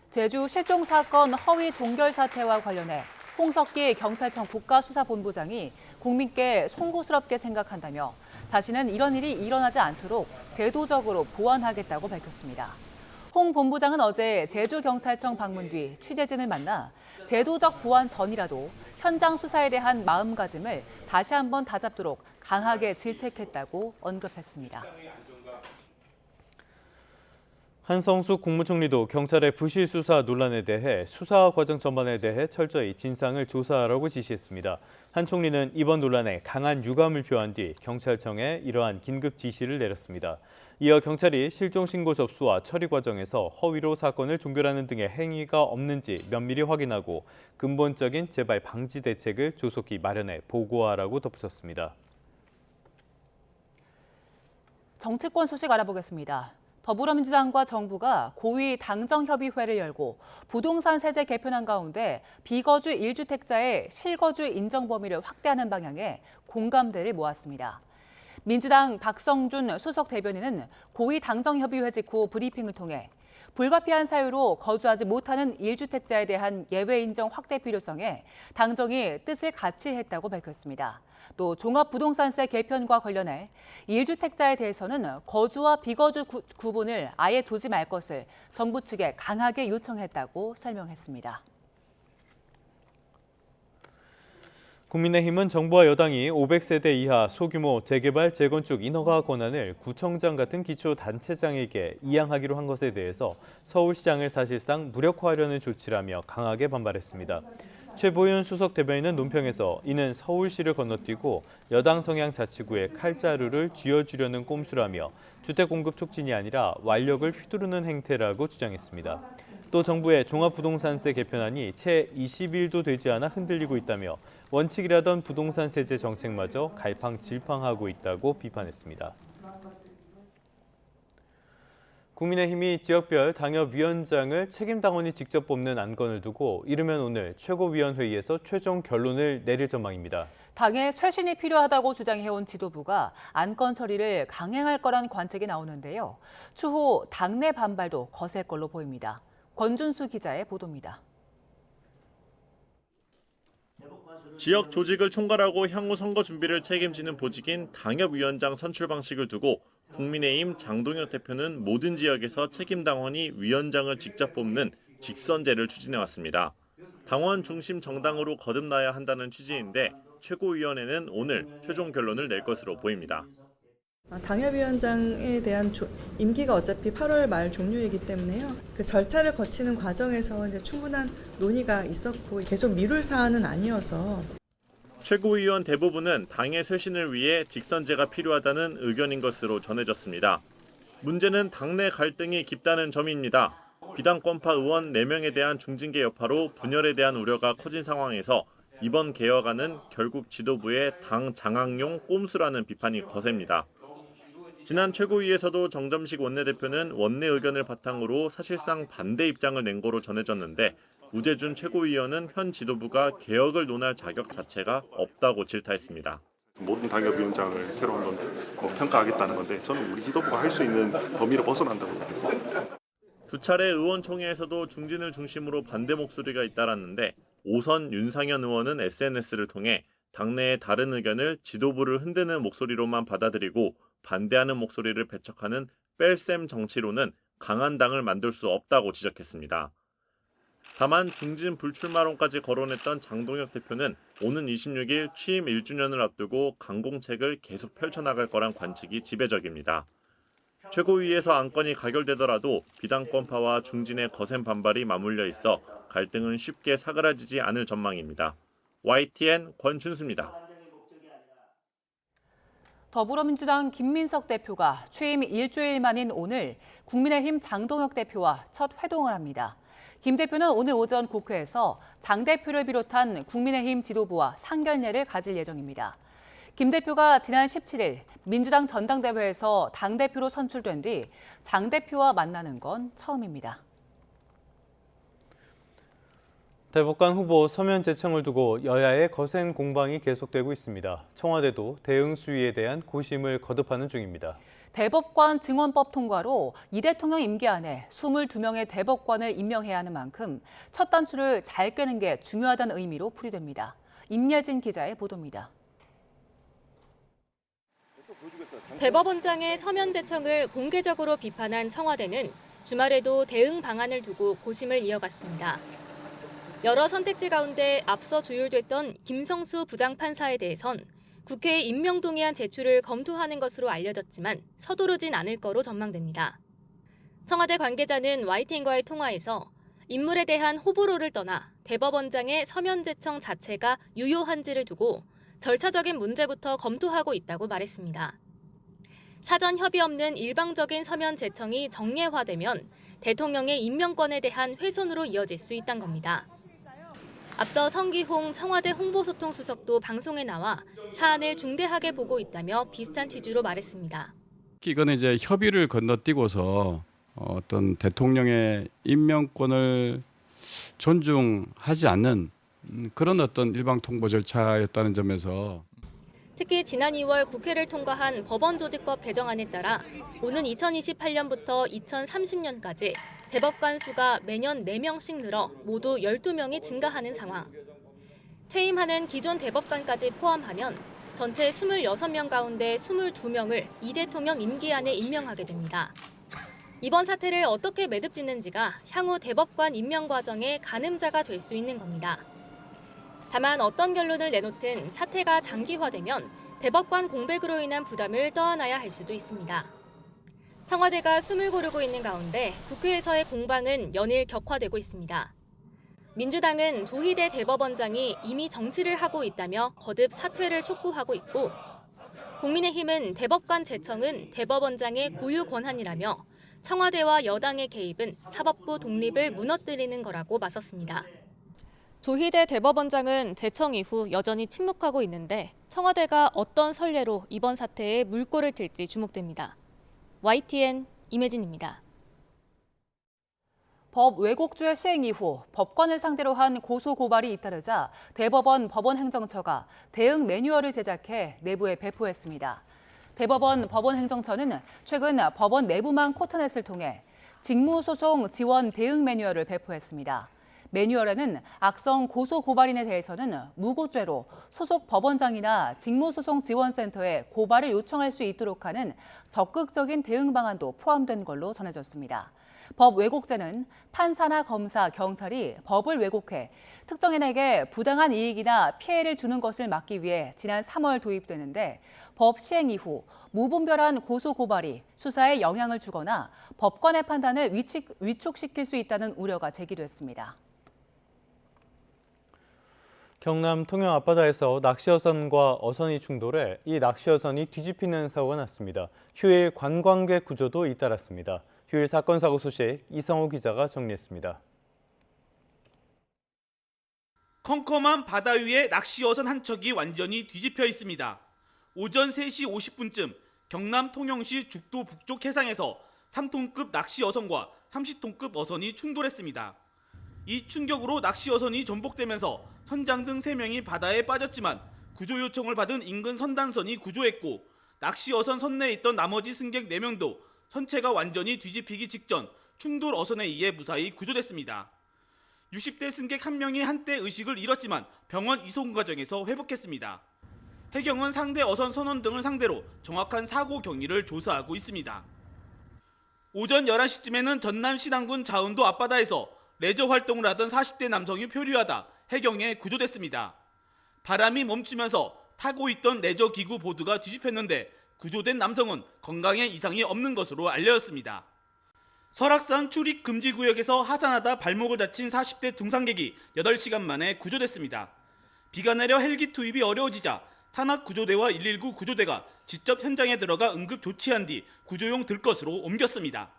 제주 실종 사건 허위 종결 사태와 관련해 홍석기 경찰청 국가수사본부장이 국민께 송구스럽게 생각한다며 다시는 이런 일이 일어나지 않도록 제도적으로 보완하겠다고 밝혔습니다. 홍 본부장은 어제 제주경찰청 방문 뒤 취재진을 만나 제도적 보완 전이라도 현장 수사에 대한 마음가짐을 다시 한번 다잡도록 강하게 질책했다고 언급했습니다. 한성숙 국무총리도 경찰의 부실 수사 논란에 대해 수사 과정 전반에 대해 철저히 진상을 조사하라고 지시했습니다. 한 총리는 이번 논란에 강한 유감을 표한 뒤 경찰청에 이러한 긴급 지시를 내렸습니다. 이어 경찰이 실종 신고 접수와 처리 과정에서 허위로 사건을 종결하는 등의 행위가 없는지 면밀히 확인하고 근본적인 재발 방지 대책을 조속히 마련해 보고하라고 덧붙였습니다. 정치권 소식 알아보겠습니다. 더불어민주당과 정부가 고위 당정협의회를 열고 부동산 세제 개편안 가운데 비거주 1주택자의 실거주 인정 범위를 확대하는 방향에 공감대를 모았습니다. 민주당 박성준 수석 대변인은 고위 당정협의회 직후 브리핑을 통해 불가피한 사유로 거주하지 못하는 1주택자에 대한 예외 인정 확대 필요성에 당정이 뜻을 같이 했다고 밝혔습니다. 또 종합부동산세 개편과 관련해 1주택자에 대해서는 거주와 비거주 구분을 아예 두지 말 것을 정부 측에 강하게 요청했다고 설명했습니다. 국민의힘은 정부와 여당이 500세대 이하 소규모 재개발, 재건축 인허가 권한을 구청장 같은 기초단체장에게 이양하기로 한 것에 대해서 서울시장을 사실상 무력화하려는 조치라며 강하게 반발했습니다. 최보윤 수석 대변인은 논평에서 이는 서울시를 건너뛰고 여당 성향 자치구의 칼자루를 쥐어주려는 꼼수라며 주택 공급 촉진이 아니라 완력을 휘두르는 행태라고 주장했습니다. 또 정부의 종합부동산세 개편안이 채 20일도 되지 않아 흔들리고 있다며 원칙이라던 부동산 세제 정책마저 갈팡질팡하고 있다고 비판했습니다. 국민의힘이 지역별 당협위원장을 책임당원이 직접 뽑는 안건을 두고 이르면 오늘 최고위원회의에서 최종 결론을 내릴 전망입니다. 당의 쇄신이 필요하다고 주장해온 지도부가 안건 처리를 강행할 거란 관측이 나오는데요. 추후 당내 반발도 거셀 걸로 보입니다. 권준수 기자의 보도입니다. 지역 조직을 총괄하고 향후 선거 준비를 책임지는 보직인 당협위원장 선출 방식을 두고 국민의힘 장동혁 대표는 모든 지역에서 책임당원이 위원장을 직접 뽑는 직선제를 추진해왔습니다. 당원 중심 정당으로 거듭나야 한다는 취지인데 최고위원회는 오늘 최종 결론을 낼 것으로 보입니다. 당협위원장에 대한 임기가 어차피 8월 말 종료이기 때문에요. 그 절차를 거치는 과정에서 이제 충분한 논의가 있었고 계속 미룰 사안은 아니어서. 최고위원 대부분은 당의 쇄신을 위해 직선제가 필요하다는 의견인 것으로 전해졌습니다. 문제는 당내 갈등이 깊다는 점입니다. 비당권파 의원 4명에 대한 중징계 여파로 분열에 대한 우려가 커진 상황에서 이번 개혁안은 결국 지도부의 당 장악용 꼼수라는 비판이 거셉니다. 지난 최고위에서도 정점식 원내대표는 원내 의견을 바탕으로 사실상 반대 입장을 낸 거로 전해졌는데 우재준 최고위원은 현 지도부가 개혁을 논할 자격 자체가 없다고 질타했습니다. 모든 당협위원장을 새로 한번 평가하겠다는 건데 저는 우리 지도부가 할 수 있는 범위를 벗어난다고 생각했습니다. 두 차례 의원총회에서도 중진을 중심으로 반대 목소리가 잇따랐는데 오선 윤상현 의원은 SNS를 통해 당내의 다른 의견을 지도부를 흔드는 목소리로만 받아들이고 반대하는 목소리를 배척하는 뺄셈 정치로는 강한 당을 만들 수 없다고 지적했습니다. 다만 중진 불출마론까지 거론했던 장동혁 대표는 오는 26일 취임 1주년을 앞두고 강공책을 계속 펼쳐나갈 거란 관측이 지배적입니다. 최고위에서 안건이 가결되더라도 비당권파와 중진의 거센 반발이 맞물려 있어 갈등은 쉽게 사그라지지 않을 전망입니다. YTN 권춘수입니다. 더불어민주당 김민석 대표가 취임 일주일 만인 오늘 국민의힘 장동혁 대표와 첫 회동을 합니다. 김 대표는 오늘 오전 국회에서 장 대표를 비롯한 국민의힘 지도부와 상견례를 가질 예정입니다. 김 대표가 지난 17일 민주당 전당대회에서 당대표로 선출된 뒤 장 대표와 만나는 건 처음입니다. 대법관 후보 서면 제청을 두고 여야의 거센 공방이 계속되고 있습니다. 청와대도 대응 수위에 대한 고심을 거듭하는 중입니다. 대법관 증언법 통과로 이 대통령 임기 안에 22명의 대법관을 임명해야 하는 만큼 첫 단추를 잘 꿰는 게 중요하다는 의미로 풀이됩니다. 임예진 기자의 보도입니다. 대법원장의 서면 제청을 공개적으로 비판한 청와대는 주말에도 대응 방안을 두고 고심을 이어갔습니다. 여러 선택지 가운데 앞서 조율됐던 김성수 부장판사에 대해선 국회에 임명동의안 제출을 검토하는 것으로 알려졌지만 서두르진 않을 거로 전망됩니다. 청와대 관계자는 YTN과의 통화에서 인물에 대한 호불호를 떠나 대법원장의 서면 제청 자체가 유효한지를 두고 절차적인 문제부터 검토하고 있다고 말했습니다. 사전 협의 없는 일방적인 서면 제청이 정례화되면 대통령의 임명권에 대한 훼손으로 이어질 수 있다는 겁니다. 앞서 성기홍 청와대 홍보소통수석도 방송에 나와 사안을 중대하게 보고 있다며 비슷한 취지로 말했습니다. 이거는 이제 협의를 건너뛰고서 어떤 대통령의 임명권을 존중하지 않는 그런 어떤 일방 통보 절차였다는 점에서 특히 지난 2월 국회를 통과한 법원조직법 개정안에 따라 오는 2028년부터 2030년까지 대법관 수가 매년 4명씩 늘어 모두 12명이 증가하는 상황. 퇴임하는 기존 대법관까지 포함하면 전체 26명 가운데 22명을 이 대통령 임기 안에 임명하게 됩니다. 이번 사태를 어떻게 매듭짓는지가 향후 대법관 임명 과정의 가늠자가 될 수 있는 겁니다. 다만 어떤 결론을 내놓든 사태가 장기화되면 대법관 공백으로 인한 부담을 떠안아야 할 수도 있습니다. 청와대가 숨을 고르고 있는 가운데 국회에서의 공방은 연일 격화되고 있습니다. 민주당은 조희대 대법원장이 이미 정치를 하고 있다며 거듭 사퇴를 촉구하고 있고, 국민의힘은 대법관 제청은 대법원장의 고유 권한이라며 청와대와 여당의 개입은 사법부 독립을 무너뜨리는 거라고 맞섰습니다. 조희대 대법원장은 제청 이후 여전히 침묵하고 있는데 청와대가 어떤 선례로 이번 사태에 물꼬를 틀지 주목됩니다. YTN 임혜진입니다. 법 왜곡죄 시행 이후 법관을 상대로 한 고소 고발이 잇따르자 대법원 법원행정처가 대응 매뉴얼을 제작해 내부에 배포했습니다. 대법원 법원행정처는 최근 법원 내부망 코트넷을 통해 직무소송 지원 대응 매뉴얼을 배포했습니다. 매뉴얼에는 악성 고소 고발인에 대해서는 무고죄로 소속 법원장이나 직무소송지원센터에 고발을 요청할 수 있도록 하는 적극적인 대응 방안도 포함된 걸로 전해졌습니다. 법 왜곡죄는 판사나 검사, 경찰이 법을 왜곡해 특정인에게 부당한 이익이나 피해를 주는 것을 막기 위해 지난 3월 도입되는데 법 시행 이후 무분별한 고소 고발이 수사에 영향을 주거나 법관의 판단을 위축시킬 수 있다는 우려가 제기됐습니다. 경남 통영 앞바다에서 낚시어선과 어선이 충돌해 이 낚시어선이 뒤집히는 사고가 났습니다. 휴일 관광객 구조도 잇따랐습니다. 휴일 사건 사고 소식 이성호 기자가 정리했습니다. 컴컴한 바다 위에 낚시어선 한 척이 완전히 뒤집혀 있습니다. 오전 3시 50분쯤 경남 통영시 죽도 북쪽 해상에서 3톤급 낚시어선과 30톤급 어선이 충돌했습니다. 이 충격으로 낚시어선이 전복되면서 선장 등 3명이 바다에 빠졌지만 구조 요청을 받은 인근 선단선이 구조했고, 낚시어선 선내에 있던 나머지 승객 4명도 선체가 완전히 뒤집히기 직전 충돌 어선에 의해 무사히 구조됐습니다. 60대 승객 1명이 한때 의식을 잃었지만 병원 이송 과정에서 회복했습니다. 해경은 상대 어선 선원 등을 상대로 정확한 사고 경위를 조사하고 있습니다. 오전 11시쯤에는 전남 신안군 자운도 앞바다에서 레저 활동을 하던 40대 남성이 표류하다 해경에 구조됐습니다. 바람이 멈추면서 타고 있던 레저 기구 보드가 뒤집혔는데 구조된 남성은 건강에 이상이 없는 것으로 알려졌습니다. 설악산 출입 금지 구역에서 하산하다 발목을 다친 40대 등산객이 8시간 만에 구조됐습니다. 비가 내려 헬기 투입이 어려워지자 산악구조대와 119 구조대가 직접 현장에 들어가 응급 조치한 뒤 구조용 들것으로 옮겼습니다.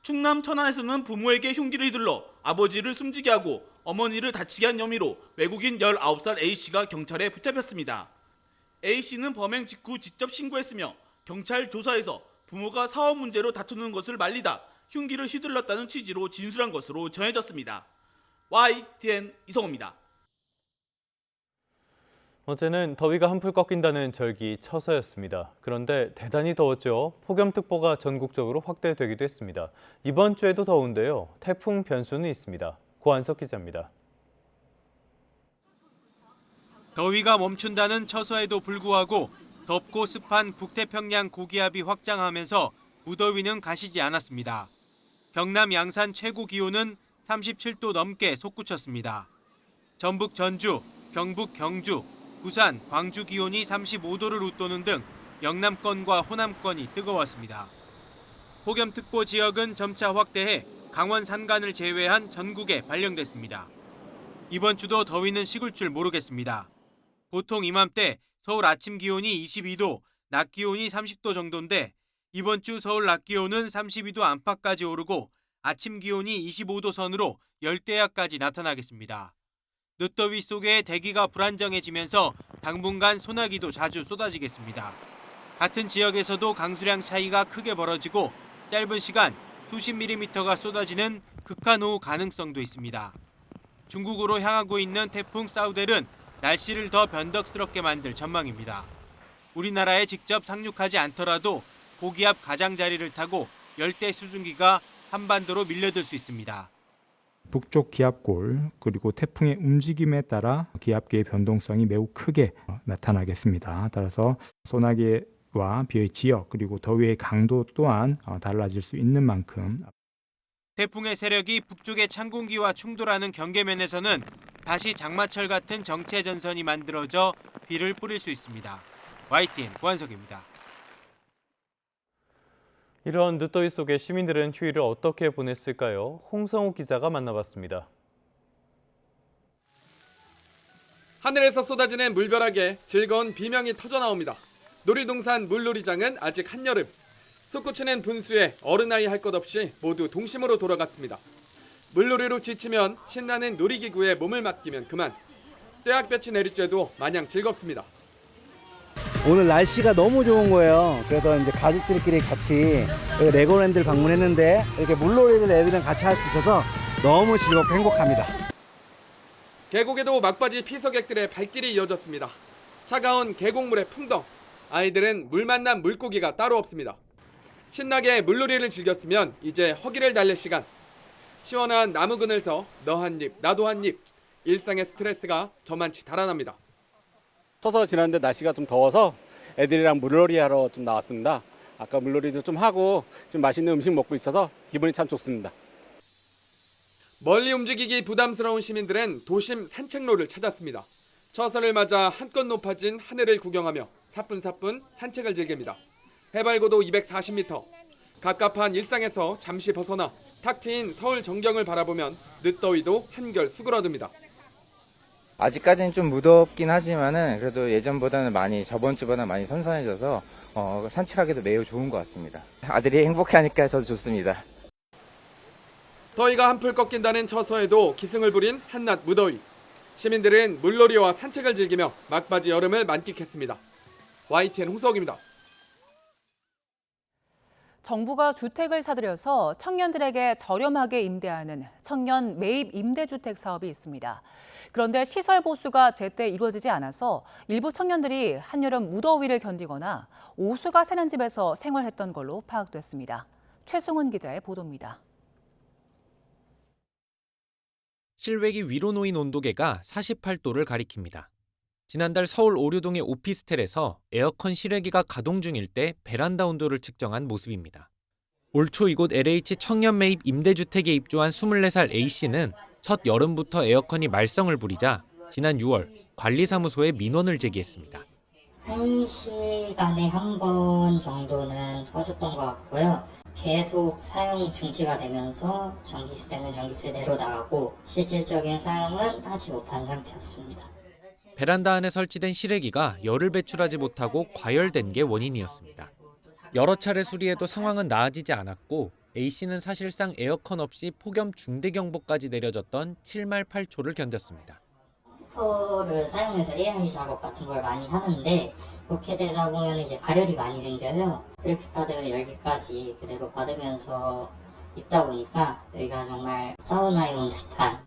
충남 천안에서는 부모에게 흉기를 휘둘러 아버지를 숨지게 하고 어머니를 다치게 한 혐의로 외국인 19살 A씨가 경찰에 붙잡혔습니다. A씨는 범행 직후 직접 신고했으며 경찰 조사에서 부모가 사업 문제로 다투는 것을 말리다 흉기를 휘둘렀다는 취지로 진술한 것으로 전해졌습니다. YTN 이성호입니다. 어제는 더위가 한풀 꺾인다는 절기 처서였습니다. 그런데 대단히 더웠죠. 폭염특보가 전국적으로 확대되기도 했습니다. 이번 주에도 더운데요. 태풍 변수는 있습니다. 고한석 기자입니다. 더위가 멈춘다는 처서에도 불구하고 덥고 습한 북태평양 고기압이 확장하면서 무더위는 가시지 않았습니다. 경남 양산 최고 기온은 37도 넘게 솟구쳤습니다. 전북 전주, 경북 경주, 부산, 광주 기온이 35도를 웃도는 등 영남권과 호남권이 뜨거웠습니다. 폭염특보 지역은 점차 확대해 강원 산간을 제외한 전국에 발령됐습니다. 이번 주도 더위는 식을 줄 모르겠습니다. 보통 이맘때 서울 아침 기온이 22도, 낮 기온이 30도 정도인데 이번 주 서울 낮 기온은 32도 안팎까지 오르고 아침 기온이 25도 선으로 열대야까지 나타나겠습니다. 늦더위 속에 대기가 불안정해지면서 당분간 소나기도 자주 쏟아지겠습니다. 같은 지역에서도 강수량 차이가 크게 벌어지고 짧은 시간 수십 밀리미터가 쏟아지는 극한호우 가능성도 있습니다. 중국으로 향하고 있는 태풍 사우델은 날씨를 더 변덕스럽게 만들 전망입니다. 우리나라에 직접 상륙하지 않더라도 고기압 가장자리를 타고 열대 수증기가 한반도로 밀려들 수 있습니다. 북쪽 기압골 그리고 태풍의 움직임에 따라 기압계의 변동성이 매우 크게 나타나겠습니다. 따라서 소나기와 비의 지역 그리고 더위의 강도 또한 달라질 수 있는 만큼 태풍의 세력이 북쪽의 찬 공기와 충돌하는 경계면에서는 다시 장마철 같은 정체 전선이 만들어져 비를 뿌릴 수 있습니다. YTN 고한석입니다. 이런 늦더위 속에 시민들은 휴일을 어떻게 보냈을까요? 홍성욱 기자가 만나봤습니다. 하늘에서 쏟아지는 물벼락에 즐거운 비명이 터져나옵니다. 놀이동산 물놀이장은 아직 한여름. 솟구치는 분수에 어른아이 할 것 없이 모두 동심으로 돌아갔습니다. 물놀이로 지치면 신나는 놀이기구에 몸을 맡기면 그만. 떼약볕이 내리쬐도 마냥 즐겁습니다. 오늘 날씨가 너무 좋은 거예요. 그래서 이제 가족들끼리 같이 레고랜드를 방문했는데 이렇게 물놀이를 애들이랑 같이 할 수 있어서 너무 즐겁고 행복합니다. 계곡에도 막바지 피서객들의 발길이 이어졌습니다. 차가운 계곡물의 풍덩. 아이들은 물 만난 물고기가 따로 없습니다. 신나게 물놀이를 즐겼으면 이제 허기를 달랠 시간. 시원한 나무 그늘서 너 한 입, 나도 한 입. 일상의 스트레스가 저만치 달아납니다. 서서 지났는데 날씨가 좀 더워서 애들이랑 물놀이 하러 좀 나왔습니다. 아까 물놀이도 좀 하고 좀 맛있는 음식 먹고 있어서 기분이 참 좋습니다. 멀리 움직이기 부담스러운 시민들은 도심 산책로를 찾았습니다. 처서를 맞아 한껏 높아진 하늘을 구경하며 사뿐사뿐 산책을 즐깁니다. 해발고도 240m. 갑갑한 일상에서 잠시 벗어나 탁 트인 서울 전경을 바라보면 늦더위도 한결 수그러듭니다. 아직까지는 좀 무덥긴 하지만은 그래도 예전보다는 많이 저번 주보다 많이 선선해져서 산책하기도 매우 좋은 것 같습니다. 아들이 행복해하니까 저도 좋습니다. 더위가 한풀 꺾인다는 처서에도 기승을 부린 한낮 무더위. 시민들은 물놀이와 산책을 즐기며 막바지 여름을 만끽했습니다. YTN 홍석입니다. 정부가 주택을 사들여서 청년들에게 저렴하게 임대하는 청년 매입 임대주택 사업이 있습니다. 그런데 시설 보수가 제때 이루어지지 않아서 일부 청년들이 한여름 무더위를 견디거나 오수가 새는 집에서 생활했던 걸로 파악됐습니다. 최승훈 기자의 보도입니다. 실외기 위로 놓인 온도계가 48도를 가리킵니다. 지난달 서울 오류동의 오피스텔에서 에어컨 실외기가 가동 중일 때 베란다 온도를 측정한 모습입니다. 올 초 이곳 LH 청년 매입 임대주택에 입주한 24살 A씨는 첫 여름부터 에어컨이 말썽을 부리자 지난 6월 관리사무소에 민원을 제기했습니다. 1시간에 한 번 정도는 꺼졌던 것 같고요. 계속 사용 중지가 되면서 전기세는 전기세대로 나가고 실질적인 사용은 하지 못한 상태였습니다. 베란다 안에 설치된 실외기가 열을 배출하지 못하고 과열된 게 원인이었습니다. 여러 차례 수리해도 상황은 나아지지 않았고 A씨는 사실상 에어컨 없이 폭염 중대경보까지 내려졌던 7말 8초를 견뎠습니다. 히터를 사용해서 AI 작업 같은 걸 많이 하는데 그렇게 되다 보면 이제 발열이 많이 생겨요. 그래픽카드 열기까지 그대로 받으면서 있다 보니까 여기가 정말 사우나에 온 듯한.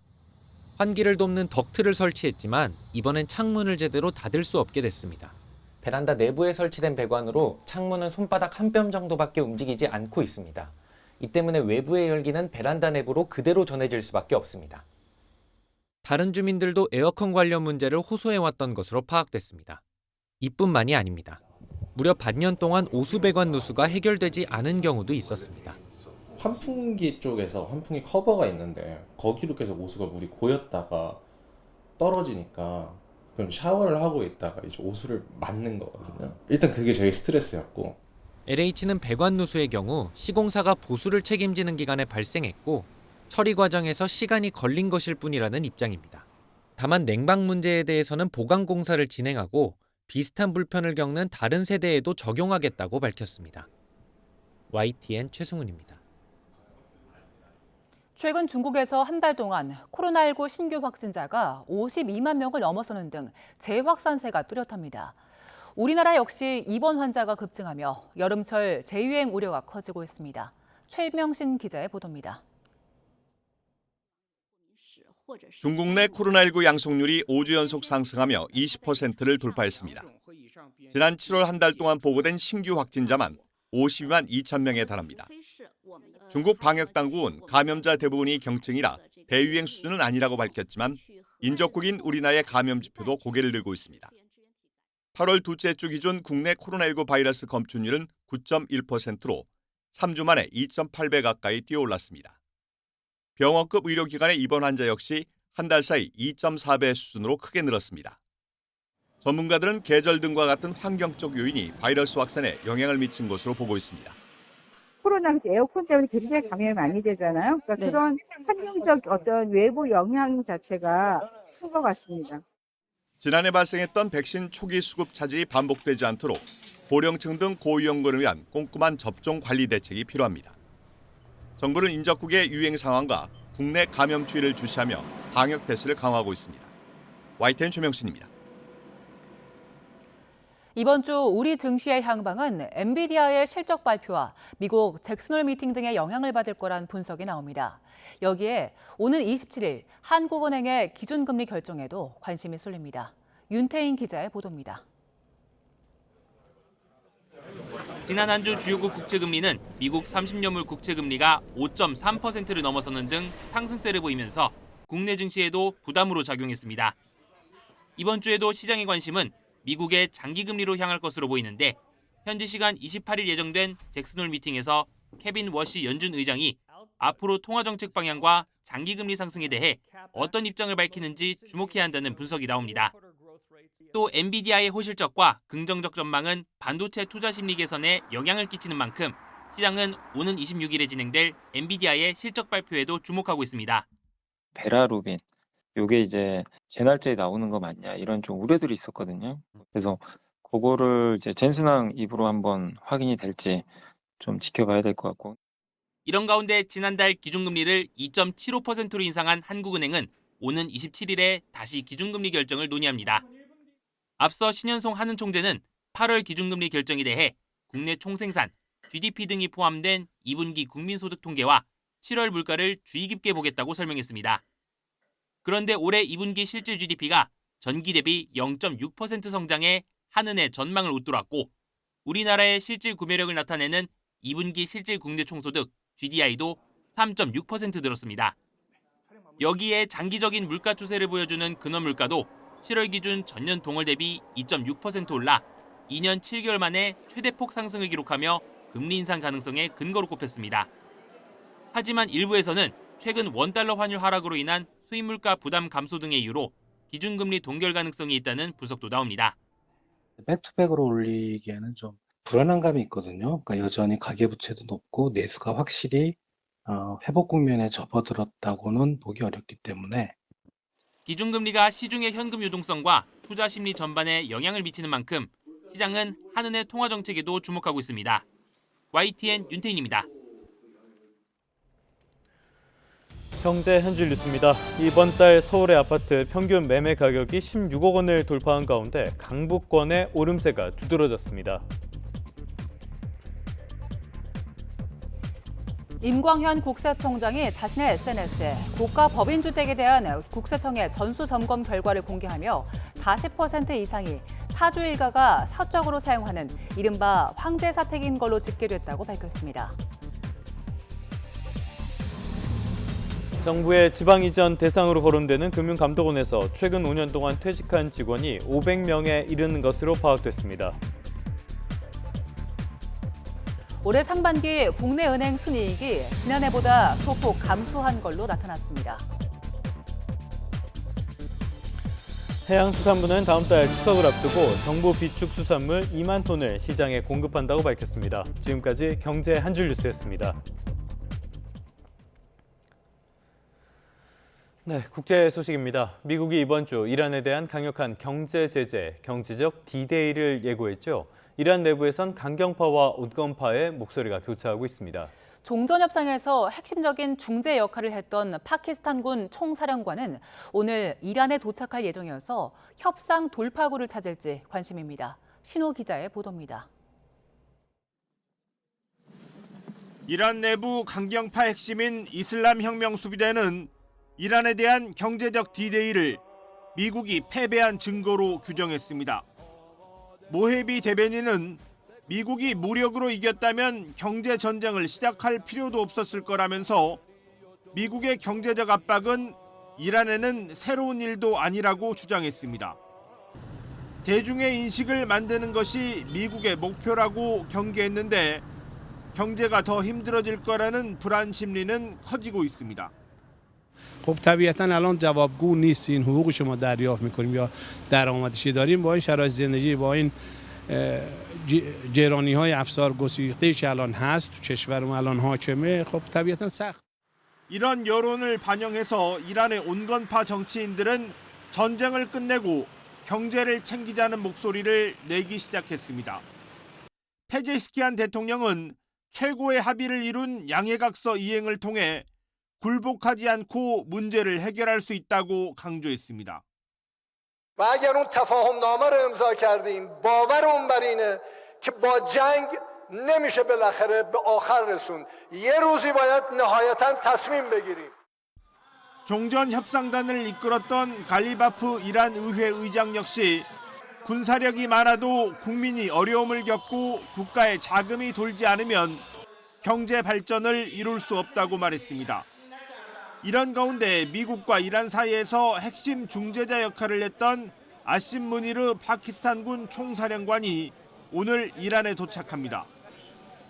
환기를 돕는 덕트를 설치했지만 이번엔 창문을 제대로 닫을 수 없게 됐습니다. 베란다 내부에 설치된 배관으로 창문은 손바닥 한 뼘 정도밖에 움직이지 않고 있습니다. 이 때문에 외부의 열기는 베란다 내부로 그대로 전해질 수밖에 없습니다. 다른 주민들도 에어컨 관련 문제를 호소해왔던 것으로 파악됐습니다. 이뿐만이 아닙니다. 무려 반년 동안 오수 배관 누수가 해결되지 않은 경우도 있었습니다. 환풍기 쪽에서 환풍기 커버가 있는데 거기로 계속 오수가 물이 고였다가 떨어지니까 그럼 샤워를 하고 있다가 이제 오수를 맞는 거거든요. 일단 그게 제일 스트레스였고. LH는 배관 누수의 경우 시공사가 보수를 책임지는 기간에 발생했고 처리 과정에서 시간이 걸린 것일 뿐이라는 입장입니다. 다만 냉방 문제에 대해서는 보강 공사를 진행하고 비슷한 불편을 겪는 다른 세대에도 적용하겠다고 밝혔습니다. YTN 최승훈입니다. 최근 중국에서 한 달 동안 코로나19 신규 확진자가 52만 명을 넘어서는 등 재확산세가 뚜렷합니다. 우리나라 역시 입원 환자가 급증하며 여름철 재유행 우려가 커지고 있습니다. 최명신 기자의 보도입니다. 중국 내 코로나19 양성률이 5주 연속 상승하며 20%를 돌파했습니다. 지난 7월 한 달 동안 보고된 신규 확진자만 52만 2천 명에 달합니다. 중국 방역당국은 감염자 대부분이 경증이라 대유행 수준은 아니라고 밝혔지만 인접국인 우리나라의 감염 지표도 고개를 들고 있습니다. 8월 둘째 주 기준 국내 코로나19 바이러스 검출률은 9.1%로 3주 만에 2.8배 가까이 뛰어올랐습니다. 병원급 의료기관의 입원 환자 역시 한 달 사이 2.4배 수준으로 크게 늘었습니다. 전문가들은 계절 등과 같은 환경적 요인이 바이러스 확산에 영향을 미친 것으로 보고 있습니다. 코로나 에어컨 때문에 굉장히 감염이 많이 되잖아요. 그러니까 네. 그런 환경적 어떤 외부 영향 자체가 큰 것 같습니다. 지난해 발생했던 백신 초기 수급 차질이 반복되지 않도록 고령층 등 고위험군을 위한 꼼꼼한 접종 관리 대책이 필요합니다. 정부는 인접국의 유행 상황과 국내 감염 추이를 주시하며 방역 대책을 강화하고 있습니다. YTN 최명신입니다. 이번 주 우리 증시의 향방은 엔비디아의 실적 발표와 미국 잭슨홀 미팅 등의 영향을 받을 거란 분석이 나옵니다. 여기에 오는 27일 한국은행의 기준금리 결정에도 관심이 쏠립니다. 윤태인 기자의 보도입니다. 지난 한 주 주요국 국채금리는 미국 30년물 국채금리가 5.3%를 넘어서는 등 상승세를 보이면서 국내 증시에도 부담으로 작용했습니다. 이번 주에도 시장의 관심은 미국의 장기금리로 향할 것으로 보이는데 현지 시간 28일 예정된 잭슨홀 미팅에서 케빈 워시 연준 의장이 앞으로 통화정책 방향과 장기금리 상승에 대해 어떤 입장을 밝히는지 주목해야 한다는 분석이 나옵니다. 또 엔비디아의 호실적과 긍정적 전망은 반도체 투자 심리 개선에 영향을 끼치는 만큼 시장은 오는 26일에 진행될 엔비디아의 실적 발표에도 주목하고 있습니다. 베라루빈, 요게 이제 제 날짜에 나오는 거 맞냐 이런 좀 우려들이 있었거든요. 그래서 그거를 이제 젠슨항 입으로 한번 확인이 될지 좀 지켜봐야 될 것 같고. 이런 가운데 지난달 기준금리를 2.75%로 인상한 한국은행은 오는 27일에 다시 기준금리 결정을 논의합니다. 앞서 신현송 한은 총재는 8월 기준금리 결정에 대해 국내 총생산, GDP 등이 포함된 2분기 국민소득 통계와 7월 물가를 주의 깊게 보겠다고 설명했습니다. 그런데 올해 2분기 실질 GDP가 전기 대비 0.6% 성장해 한은의 전망을 웃돌았고 우리나라의 실질 구매력을 나타내는 2분기 실질 국내 총소득 GDI도 3.6% 늘었습니다. 여기에 장기적인 물가 추세를 보여주는 근원 물가도 7월 기준 전년 동월 대비 2.6% 올라 2년 7개월 만에 최대폭 상승을 기록하며 금리 인상 가능성의 근거로 꼽혔습니다. 하지만 일부에서는 최근 원달러 환율 하락으로 인한 수입물가 부담 감소 등의 이유로 기준금리 동결 가능성이 있다는 분석도 나옵니다. 백투백으로 올리기에는 좀 불안한 감이 있거든요. 그러니까 여전히 가계부채도 높고 내수가 확실히 회복 국면에 접어들었다고는 보기 어렵기 때문에 기준금리가 시중의 현금 유동성과 투자 심리 전반에 영향을 미치는 만큼 시장은 한은의 통화 정책에도 주목하고 있습니다. YTN 윤태인입니다. 경제 현실 뉴스입니다. 이번 달 서울의 아파트 평균 매매 가격이 16억 원을 돌파한 가운데 강북권의 오름세가 두드러졌습니다. 임광현 국세청장이 자신의 SNS에 고가 법인주택에 대한 국세청의 전수점검 결과를 공개하며 40% 이상이 사주 일가가 사적으로 사용하는 이른바 황제 사택인 걸로 집계됐다고 밝혔습니다. 정부의 지방 이전 대상으로 거론되는 금융감독원에서 최근 5년 동안 퇴직한 직원이 500명에 이르는 것으로 파악됐습니다. 올해 상반기 국내 은행 순이익이 지난해보다 소폭 감소한 걸로 나타났습니다. 해양수산부는 다음 달 추석을 앞두고 정부 비축 수산물 2만 톤을 시장에 공급한다고 밝혔습니다. 지금까지 경제 한 줄 뉴스였습니다. 네, 국제 소식입니다. 미국이 이번 주 이란에 대한 강력한 경제 제재, 경제적 D-Day를 예고했죠. 이란 내부에선 강경파와 온건파의 목소리가 교차하고 있습니다. 종전협상에서 핵심적인 중재 역할을 했던 파키스탄군 총사령관은 오늘 이란에 도착할 예정이어서 협상 돌파구를 찾을지 관심입니다. 신호 기자의 보도입니다. 이란 내부 강경파 핵심인 이슬람 혁명 수비대는 이란에 대한 경제적 D-Day를 미국이 패배한 증거로 규정했습니다. 모헤비 대변인은 미국이 무력으로 이겼다면 경제 전쟁을 시작할 필요도 없었을 거라면서 미국의 경제적 압박은 이란에는 새로운 일도 아니라고 주장했습니다. 대중의 인식을 만드는 것이 미국의 목표라고 경계했는데 경제가 더 힘들어질 거라는 불안 심리는 커지고 있습니다. خب طبیعتاً الان جوابگو نیست این حقوقی شما دریافت میکنیم یا درآمدشی داریم با این شرایط زندگی با این جرانی‌های افسار گسیخته که الان هست تو کشور ما الان حاکمه خب طبیعتاً سخت 이런 여론을 반영해서 이란의 온건파 정치인들은 전쟁을 끝내고 경제를 챙기자는 목소리를 내기 시작했습니다. 페제스키안 대통령은 최고의 합의를 이룬 양해각서 이행을 통해 굴복하지 않고 문제를 해결할 수 있다고 강조했습니다. و اگر اون تفاهمنامه رو امضا کردیم باورمون بر اینه که با جنگ نمیشه بالاخره به آخر رسوند یه روزی باید نهایتا تصمیم بگیریم. 종전 협상단을 이끌었던 갈리바프 이란 의회 의장 역시 군사력이 많아도 국민이 어려움을 겪고 국가에 자금이 돌지 않으면 경제 발전을 이룰 수 없다고 말했습니다. 이런 가운데 미국과 이란 사이에서 핵심 중재자 역할을 했던 아심 무니르 파키스탄군 총사령관이 오늘 이란에 도착합니다.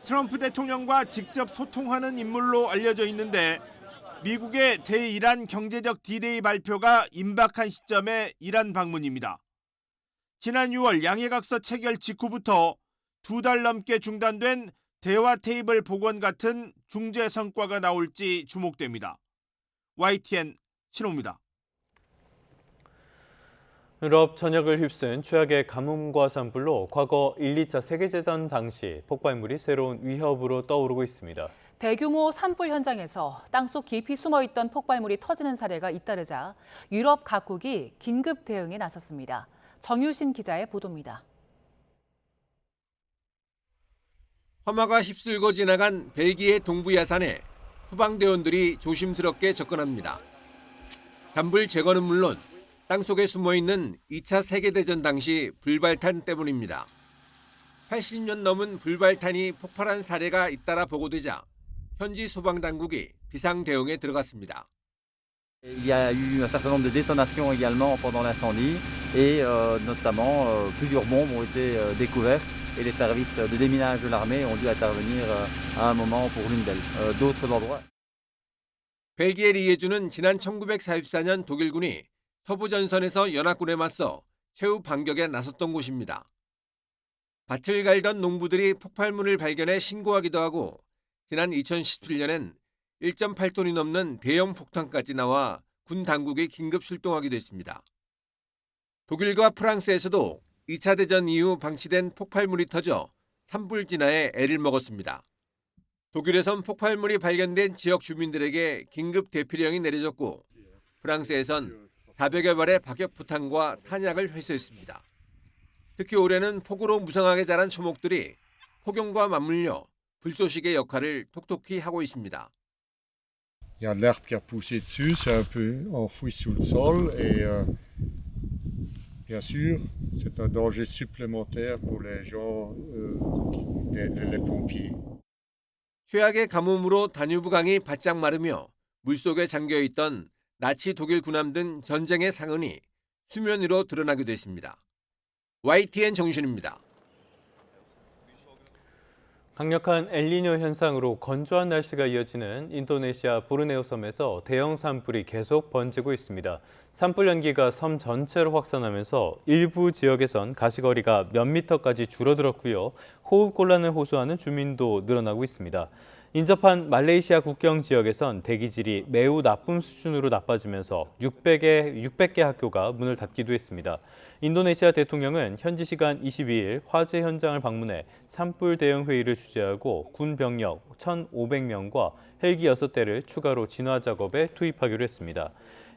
트럼프 대통령과 직접 소통하는 인물로 알려져 있는데 미국의 대이란 경제적 D-Day 발표가 임박한 시점에 이란 방문입니다. 지난 6월 양해각서 체결 직후부터 2달 넘게 중단된 대화 테이블 복원 같은 중재 성과가 나올지 주목됩니다. YTN 신호입니다. 유럽 전역을 휩쓴 최악의 가뭄과 산불로 과거 1, 2차 세계대전 당시 폭발물이 새로운 위협으로 떠오르고 있습니다. 대규모 산불 현장에서 땅속 깊이 숨어있던 폭발물이 터지는 사례가 잇따르자 유럽 각국이 긴급 대응에 나섰습니다. 정유신 기자의 보도입니다. 험화가 휩쓸고 지나간 벨기에 동부 야산에 소방대원들이 조심스럽게 접근합니다. 잔불 제거는 물론 땅속에 숨어있는 2차 세계대전 당시 불발탄 때문입니다. 80년 넘은 불발탄이 폭발한 사례가 잇따라 보고되자 현지 소방당국이 비상대응에 들어갔습니다. Il y a eu un certain nombre de détonations également pendant l'incendie et notamment plusieurs bombes ont été découvertes et les services de déminage de l'armée ont dû intervenir à un moment pour l'une d'elles. D'autres endroits. 벨기에 리에주는 지난 1944년 독일군이 서부 전선에서 연합군에 맞서 최후 반격에 나섰던 곳입니다. 밭을 갈던 농부들이 폭발물을 발견해 신고하기도 하고 지난 2017년엔 1.8톤이 넘는 대형 폭탄까지 나와 군 당국이 긴급 출동하기도 했습니다. 독일과 프랑스에서도 2차 대전 이후 방치된 폭발물이 터져 산불 진화에 애를 먹었습니다. 독일에선 폭발물이 발견된 지역 주민들에게 긴급 대피령이 내려졌고 프랑스에선 400여 발의 박격포탄과 탄약을 회수했습니다. 특히 올해는 폭우로 무성하게 자란 초목들이 폭염과 맞물려 불쏘시개 역할을 톡톡히 하고 있습니다. Il y a de l'herbe qui a poussé dessus, c'est un peu enfoui sous le sol et bien sûr c'est un danger supplémentaire pour les gens, les pompiers. 최악의 가뭄으로 다뉴브 강이 바짝 마르며 물속에 잠겨있던 나치 독일 군함 등 전쟁의 상흔이 수면 위로 드러나기도 했습니다. YTN 정신입니다. 강력한 엘니뇨 현상으로 건조한 날씨가 이어지는 인도네시아 보르네오 섬에서 대형 산불이 계속 번지고 있습니다. 산불 연기가 섬 전체로 확산하면서 일부 지역에선 가시거리가 몇 미터까지 줄어들었고요. 호흡곤란을 호소하는 주민도 늘어나고 있습니다. 인접한 말레이시아 국경 지역에선 대기질이 매우 나쁨 수준으로 나빠지면서 600개 학교가 문을 닫기도 했습니다. 인도네시아 대통령은 현지 시간 22일 화재 현장을 방문해 산불 대응 회의를 주재하고 군 병력 1,500명과 헬기 6대를 추가로 진화 작업에 투입하기로 했습니다.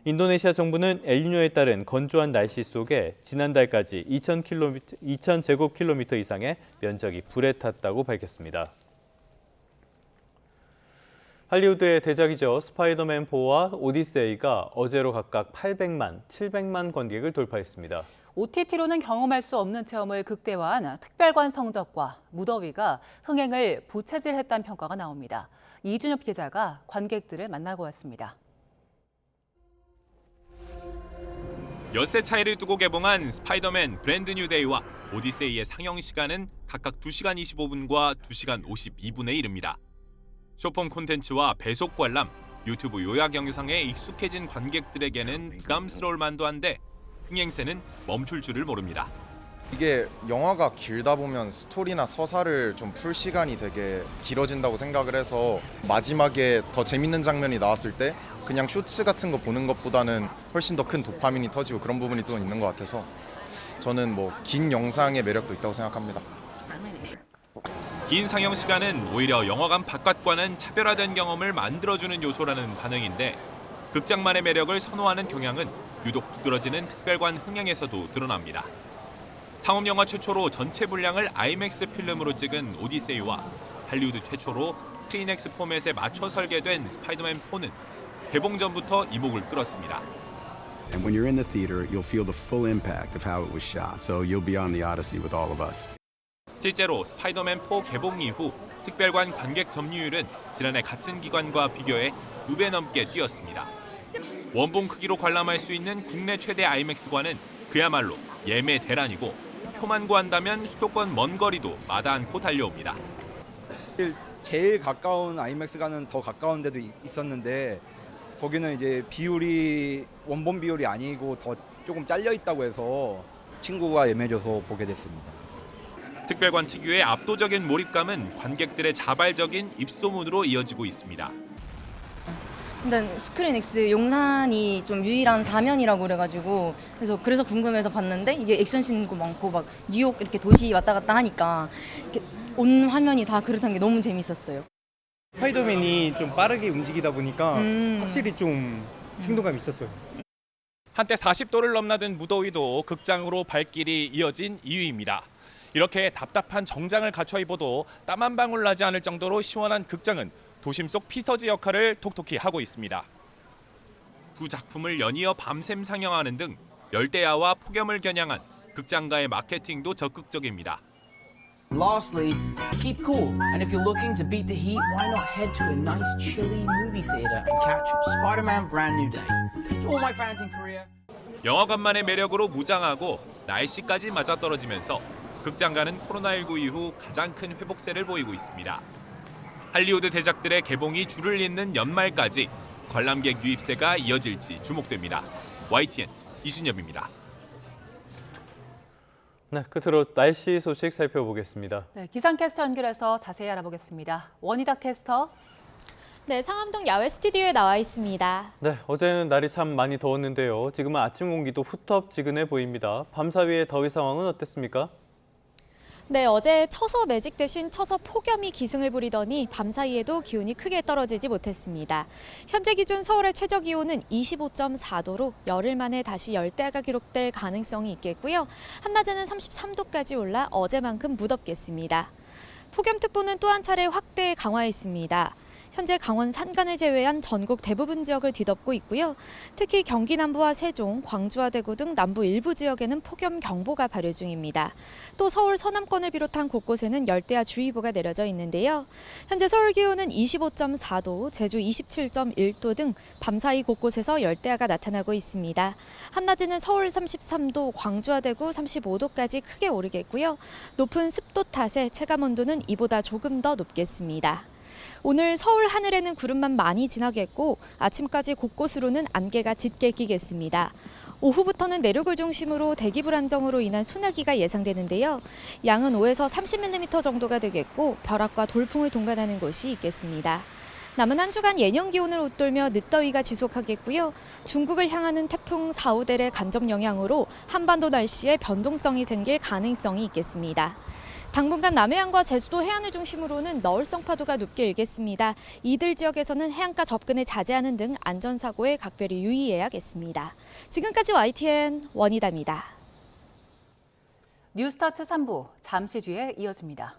인도네시아 정부는 엘니뇨에 따른 건조한 날씨 속에 지난달까지 2,000제곱킬로미터 이상의 면적이 불에 탔다고 밝혔습니다. 할리우드의 대작이죠. 스파이더맨 4와 오디세이가 어제로 각각 800만, 700만 관객을 돌파했습니다. OTT로는 경험할 수 없는 체험을 극대화한 특별관 성적과 무더위가 흥행을 부채질했다는 평가가 나옵니다. 이준엽 기자가 관객들을 만나고 왔습니다. 엿새 차이를 두고 개봉한 스파이더맨 브랜드 뉴 데이와 오디세이의 상영 시간은 각각 2시간 25분과 2시간 52분에 이릅니다. 쇼폼 콘텐츠와 배속 관람, 유튜브 요약 영상에 익숙해진 관객들에게는 부담스러울 만도 한데 흥행세는 멈출 줄을 모릅니다. 이게 영화가 길다 보면 스토리나 서사를 좀 풀 시간이 되게 길어진다고 생각을 해서 마지막에 더 재밌는 장면이 나왔을 때 그냥 쇼츠 같은 거 보는 것보다는 훨씬 더 큰 도파민이 터지고 그런 부분이 또 있는 것 같아서 저는 뭐 긴 영상의 매력도 있다고 생각합니다. 긴 상영 시간은 오히려 영화관 바깥과는 차별화된 경험을 만들어주는 요소라는 반응인데 극장만의 매력을 선호하는 경향은 유독 두드러지는 특별관 흥행에서도 드러납니다. 상업영화 최초로 전체 분량을 IMAX 필름으로 찍은 오디세이와 할리우드 최초로 스크린X 포맷에 맞춰 설계된 스파이더맨 4는 개봉 전부터 이목을 끌었습니다. And when you're in the theater, you'll feel the full impact of how it was shot. So you'll be on the Odyssey with all of us. 실제로 스파이더맨 4 개봉 이후 특별관 관객 점유율은 지난해 같은 기간과 비교해 2배 넘게 뛰었습니다. 원본 크기로 관람할 수 있는 국내 최대 IMAX관은 그야말로 예매 대란이고 표만 구한다면 수도권 먼 거리도 마다 않고 달려옵니다. 제일 가까운 아이맥스관은 더 가까운 데도 있었는데 거기는 이제 비율이 원본 비율이 아니고 더 조금 잘려 있다고 해서 친구가 예매줘서 보게 됐습니다. 특별관 특유의 압도적인 몰입감은 관객들의 자발적인 입소문으로 이어지고 있습니다. 일단 스크린X 용산이 좀 유일한 사면이라고 그래가지고 그래서 궁금해서 봤는데 이게 액션씬도 많고 막 뉴욕 이렇게 도시 왔다 갔다 하니까 이렇게 온 화면이 다 그렇다는 게 너무 재밌었어요. 스파이더맨이 좀 빠르게 움직이다 보니까 확실히 좀 생동감이 있었어요. 한때 40도를 넘나든 무더위도 극장으로 발길이 이어진 이유입니다. 이렇게 답답한 정장을 갖춰 입어도 땀 한 방울 나지 않을 정도로 시원한 극장은 도심 속 피서지 역할을 톡톡히 하고 있습니다. 두 작품을 연이어 밤샘 상영하는 등 열대야와 폭염을 겨냥한 극장가의 마케팅도 적극적입니다. Lastly, keep cool. And if you're looking to beat the heat, why not head to a nice chilly movie theater and catch Spider-Man Brand New Day. To all my fans in Korea. 영화관만의 매력으로 무장하고 날씨까지 맞아떨어지면서 극장가는 코로나19 이후 가장 큰 회복세를 보이고 있습니다. 할리우드 대작들의 개봉이 줄을 잇는 연말까지 관람객 유입세가 이어질지 주목됩니다. YTN 이준엽입니다. 네, 끝으로 날씨 소식 살펴보겠습니다. 네, 기상캐스터 연결해서 자세히 알아보겠습니다. 원희다 캐스터. 네, 상암동 야외 스튜디오에 나와 있습니다. 네, 어제는 날이 참 많이 더웠는데요. 지금은 아침 공기도 후텁지근해 보입니다. 밤사이의 더위 상황은 어땠습니까? 네, 어제 처서 매직 대신 처서 폭염이 기승을 부리더니 밤사이에도 기온이 크게 떨어지지 못했습니다. 현재 기준 서울의 최저 기온은 25.4도로 열흘 만에 다시 열대야가 기록될 가능성이 있겠고요. 한낮에는 33도까지 올라 어제만큼 무덥겠습니다. 폭염특보는 또 한 차례 확대 강화했습니다. 현재 강원 산간을 제외한 전국 대부분 지역을 뒤덮고 있고요. 특히 경기 남부와 세종, 광주와 대구 등 남부 일부 지역에는 폭염 경보가 발효 중입니다. 또 서울 서남권을 비롯한 곳곳에는 열대야 주의보가 내려져 있는데요. 현재 서울 기온은 25.4도, 제주 27.1도 등 밤사이 곳곳에서 열대야가 나타나고 있습니다. 한낮에는 서울 33도, 광주와 대구 35도까지 크게 오르겠고요. 높은 습도 탓에 체감온도는 이보다 조금 더 높겠습니다. 오늘 서울 하늘에는 구름만 많이 지나겠고 아침까지 곳곳으로는 안개가 짙게 끼겠습니다. 오후부터는 내륙을 중심으로 대기 불안정으로 인한 소나기가 예상되는데요. 양은 5에서 30mm 정도가 되겠고 벼락과 돌풍을 동반하는 곳이 있겠습니다. 남은 한 주간 예년 기온을 웃돌며 늦더위가 지속하겠고요. 중국을 향하는 태풍 4호델의 간접 영향으로 한반도 날씨에 변동성이 생길 가능성이 있겠습니다. 당분간 남해안과 제주도 해안을 중심으로는 너울성 파도가 높게 일겠습니다. 이들 지역에서는 해안가 접근에 자제하는 등 안전사고에 각별히 유의해야겠습니다. 지금까지 YTN 원희다입니다. 뉴스타트 3부 잠시 뒤에 이어집니다.